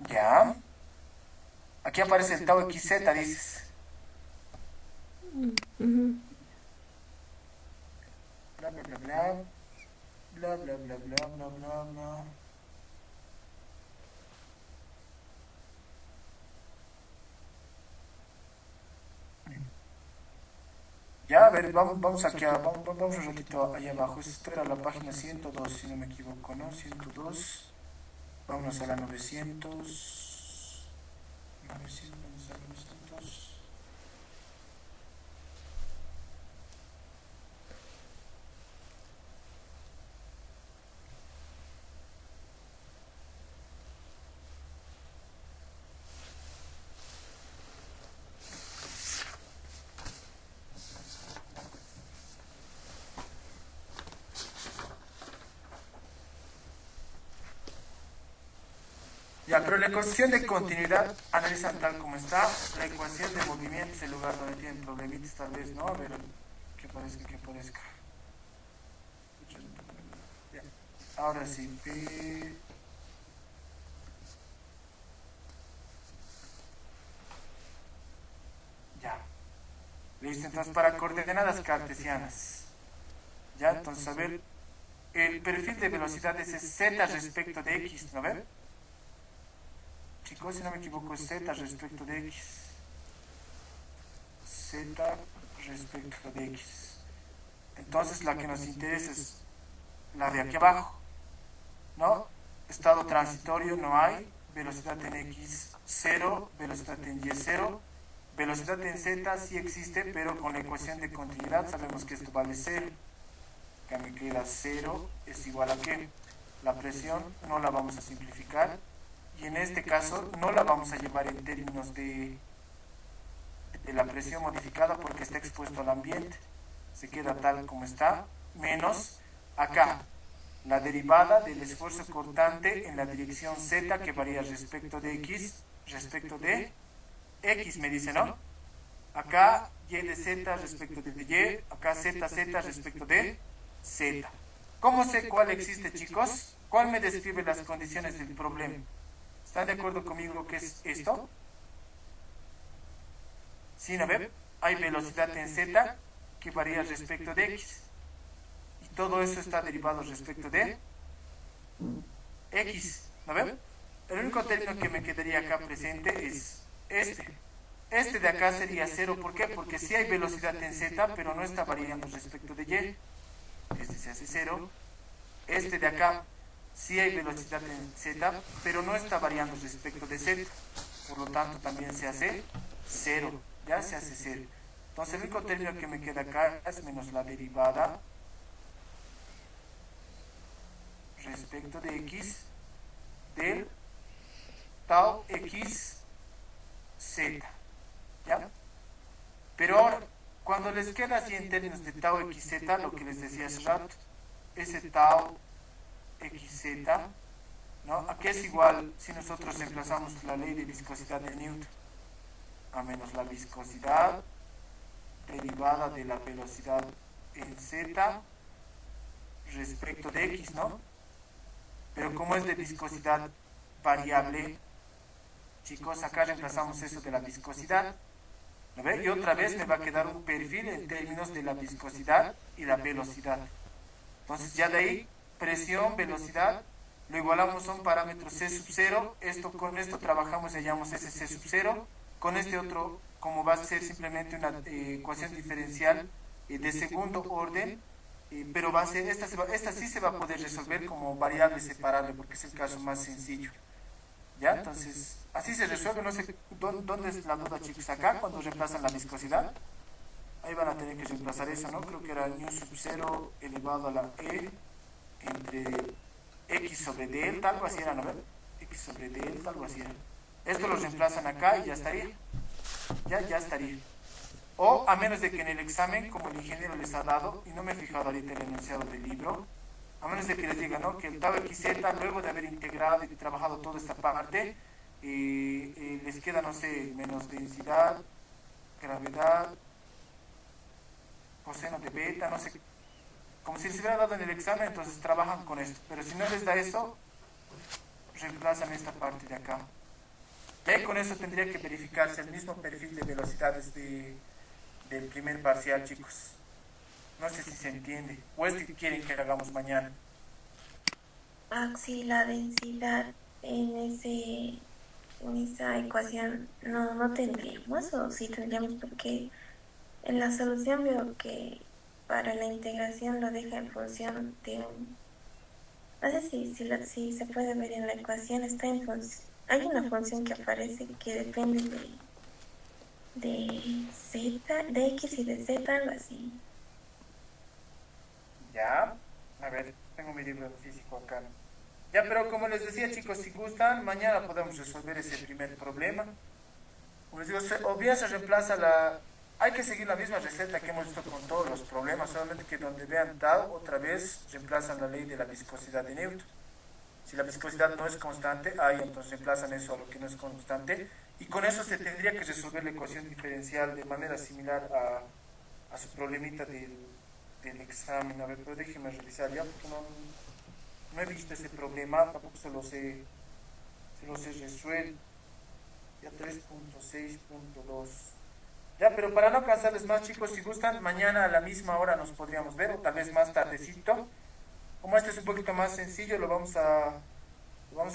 Ya. Aquí aparece el tau xz, dices. Ujú. Bla, bla, bla, bla. Bla, bla, bla, bla, bla, bla, bla. Ya, a ver, vamos aquí, vamos un ratito allá abajo. Esto era la página 102, si no me equivoco, ¿no? 102. Vámonos a la 900. 900, a la 900. Ya, pero la ecuación de continuidad analizan tal como está. La ecuación de movimiento es el lugar donde tienen problemitas, tal vez, ¿no? A ver, que parezca. Ya. Ahora sí. Ya. Listo, entonces para coordenadas cartesianas. Ya, entonces a ver, el perfil de velocidad es z respecto de x, ¿no ven? Chicos, si no me equivoco, es z respecto de x. Z respecto de x. Entonces la que nos interesa es la de aquí abajo, ¿no? Estado transitorio no hay, velocidad en x 0, velocidad en y 0, velocidad en z sí existe, pero con la ecuación de continuidad sabemos que esto vale 0. Que me queda 0 es igual a que la presión no la vamos a simplificar. Y en este caso no la vamos a llevar en términos de la presión modificada porque está expuesto al ambiente. Se queda tal como está, menos acá la derivada del esfuerzo cortante en la dirección z que varía respecto de x, me dice, ¿no? Acá y de z respecto de y, acá z respecto de z. ¿Cómo sé cuál existe, chicos? ¿Cuál me describe las condiciones del problema? ¿Están de acuerdo conmigo que es esto? ¿Sí, no ve? Hay velocidad en z que varía respecto de x. Y todo eso está derivado respecto de x, ¿no ve? El único término que me quedaría acá presente es este. Este de acá sería 0, ¿por qué? Porque sí hay velocidad en z, pero no está variando respecto de y. Este se hace 0. Este de acá sí hay velocidad en z, pero no está variando respecto de z. Por lo tanto, también se hace 0. Ya se hace 0. Entonces, el único término que me queda acá es menos la derivada respecto de x del tau x z. ¿Ya? Pero ahora, cuando les queda así en términos de tau xz, lo que les decía hace rato, ese tau xz, ¿no? Aquí es igual si nosotros reemplazamos la ley de viscosidad de Newton a menos la viscosidad derivada de la velocidad en z respecto de x, ¿no? Pero como es de viscosidad variable, chicos, acá reemplazamos eso de la viscosidad, ¿no ve? Y otra vez me va a quedar un perfil en términos de la viscosidad y la velocidad. Entonces ya de ahí, presión, velocidad, lo igualamos a un parámetro C sub 0, con esto trabajamos y hallamos ese C sub 0, con este otro, como va a ser simplemente una ecuación diferencial de segundo orden, pero va a ser, esta sí se va a poder resolver como variable separable, porque es el caso más sencillo. ¿Ya? Entonces, así se resuelve. No sé dónde es la duda, chicos. Acá, cuando reemplazan la viscosidad, ahí van a tener que reemplazar eso, ¿no? Creo que era nu sub 0 elevado a la e entre x sobre delta, algo así era, ¿no? X sobre delta, algo así. Esto lo reemplazan acá y ya estaría. Ya estaría. O a menos de que en el examen, como el ingeniero les ha dado, y no me he fijado ahorita el enunciado del libro, a menos de que les diga, ¿no? Que el tau XZ, luego de haber integrado y trabajado toda esta parte, les queda, no sé, menos densidad, gravedad, coseno de beta, no sé, como si les hubiera dado en el examen, entonces trabajan con esto. Pero si no les da eso, reemplazan esta parte de acá. Y con eso tendría que verificarse el mismo perfil de velocidades del primer parcial, chicos. No sé si se entiende. ¿O es que quieren que lo hagamos mañana? Si la densidad en esa ecuación no tendríamos, o sí tendríamos, porque en la solución veo que para la integración lo deja en función de un... No sé si se puede ver en la ecuación, está en función... Hay una función que aparece que depende de z, de x y de z, algo así. Ya, a ver, tengo mi libro de físico acá. Ya, pero como les decía, chicos, si gustan, mañana podemos resolver ese primer problema. Como les digo, o bien se reemplaza la... Hay que seguir la misma receta que hemos visto con todos los problemas, solamente que donde vean tau, otra vez reemplazan la ley de la viscosidad de Newton. Si la viscosidad no es constante, ahí entonces reemplazan eso a lo que no es constante, y con eso se tendría que resolver la ecuación diferencial de manera similar a su problemita del examen. A ver, pero déjenme revisar ya, porque no he visto ese problema, tampoco se los he resuelto. Ya 3.6.2. Ya, pero para no cansarles más, chicos, si gustan, mañana a la misma hora nos podríamos ver, o tal vez más tardecito. Como este es un poquito más sencillo, lo vamos a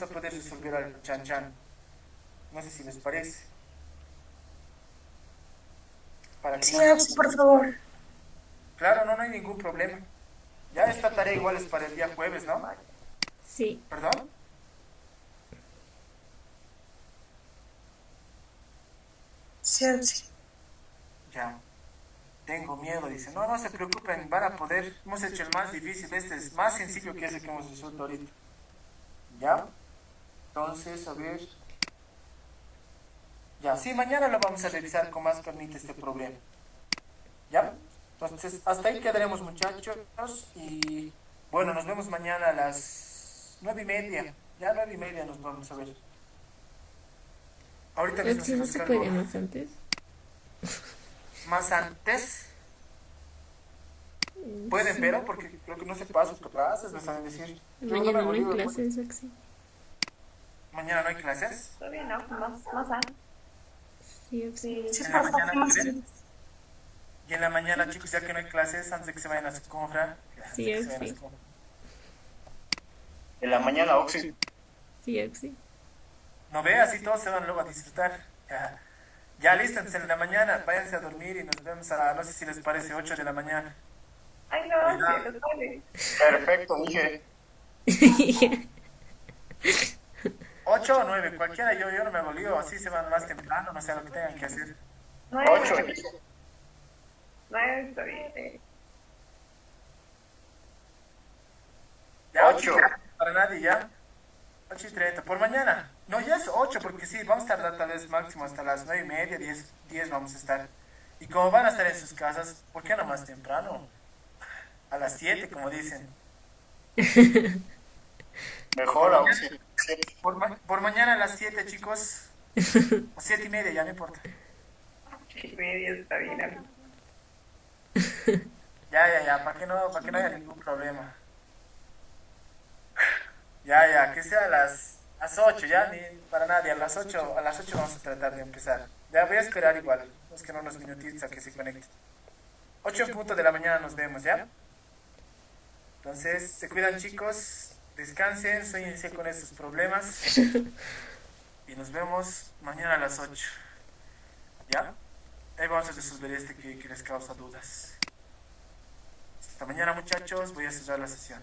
poder resolver al chan. No sé si les parece. Para que Sí, por favor. Claro, no hay ningún problema. Ya esta tarea igual es para el día jueves, ¿no? Sí. ¿Perdón? Sí, sí. Ya. Tengo miedo, dice. No se preocupen, van a poder. Hemos hecho el más difícil, este es más sencillo que ese que hemos resuelto ahorita. ¿Ya? Entonces, a ver. Ya, sí, mañana lo vamos a revisar con más calmita este problema. ¿Ya? Entonces, hasta ahí quedaremos, muchachos. Y bueno, nos vemos mañana a las 9:30. Ya 9:30 nos vamos a ver. Ahorita mismo Si se no los se cargo. puede más antes. Más antes. Pueden, Sí. pero porque creo que no se pasa por clases, me saben decir. Yo no Mañana me no hay olvido, clases, Axi. Mañana no hay clases. Todavía no, más antes. Sí, Axi. Sí, En la mañana, ¿creen? Y en la mañana, chicos, ya que no hay clases, antes de que se vayan a su compra. Sí, Axi. En la mañana, Oxy. Sí, Axi. No veas, así todos se van luego a disfrutar. Ya lístense en la mañana, váyanse a dormir y nos vemos a, no sé si les parece, 8 de la mañana. Ay, no, Cuidado. que los vale. Perfecto, dije. 8 o 9, cualquiera, yo no me hago lío, así se van más temprano, no sé lo que tengan que hacer. 8. No, está bien. Ya, 8. para nadie, ya. 8:30, por mañana. No, ya es 8, porque sí, vamos a tardar tal vez máximo hasta las 9:30, 10 vamos a estar. Y como van a estar en sus casas, ¿por qué no más temprano? A las 7, como dicen. Mejor, Oxy. Por mañana a las 7, chicos. O 7:30, ya no importa. 8:30 está bien, amigo. Ya, para que no haya ningún problema. Ya, que sea a las 8, ya, ni para nadie. A las 8 vamos a tratar de empezar. Ya voy a esperar igual, es que no unos minutitos a que se conecten. 8 en punto de la mañana nos vemos, ¿ya? Entonces, se cuidan, chicos, descansen, sueñense con estos problemas. Y nos vemos mañana a las 8. ¿Ya? Ahí vamos a resolver este que les causa dudas. Hasta mañana, muchachos, voy a cerrar la sesión.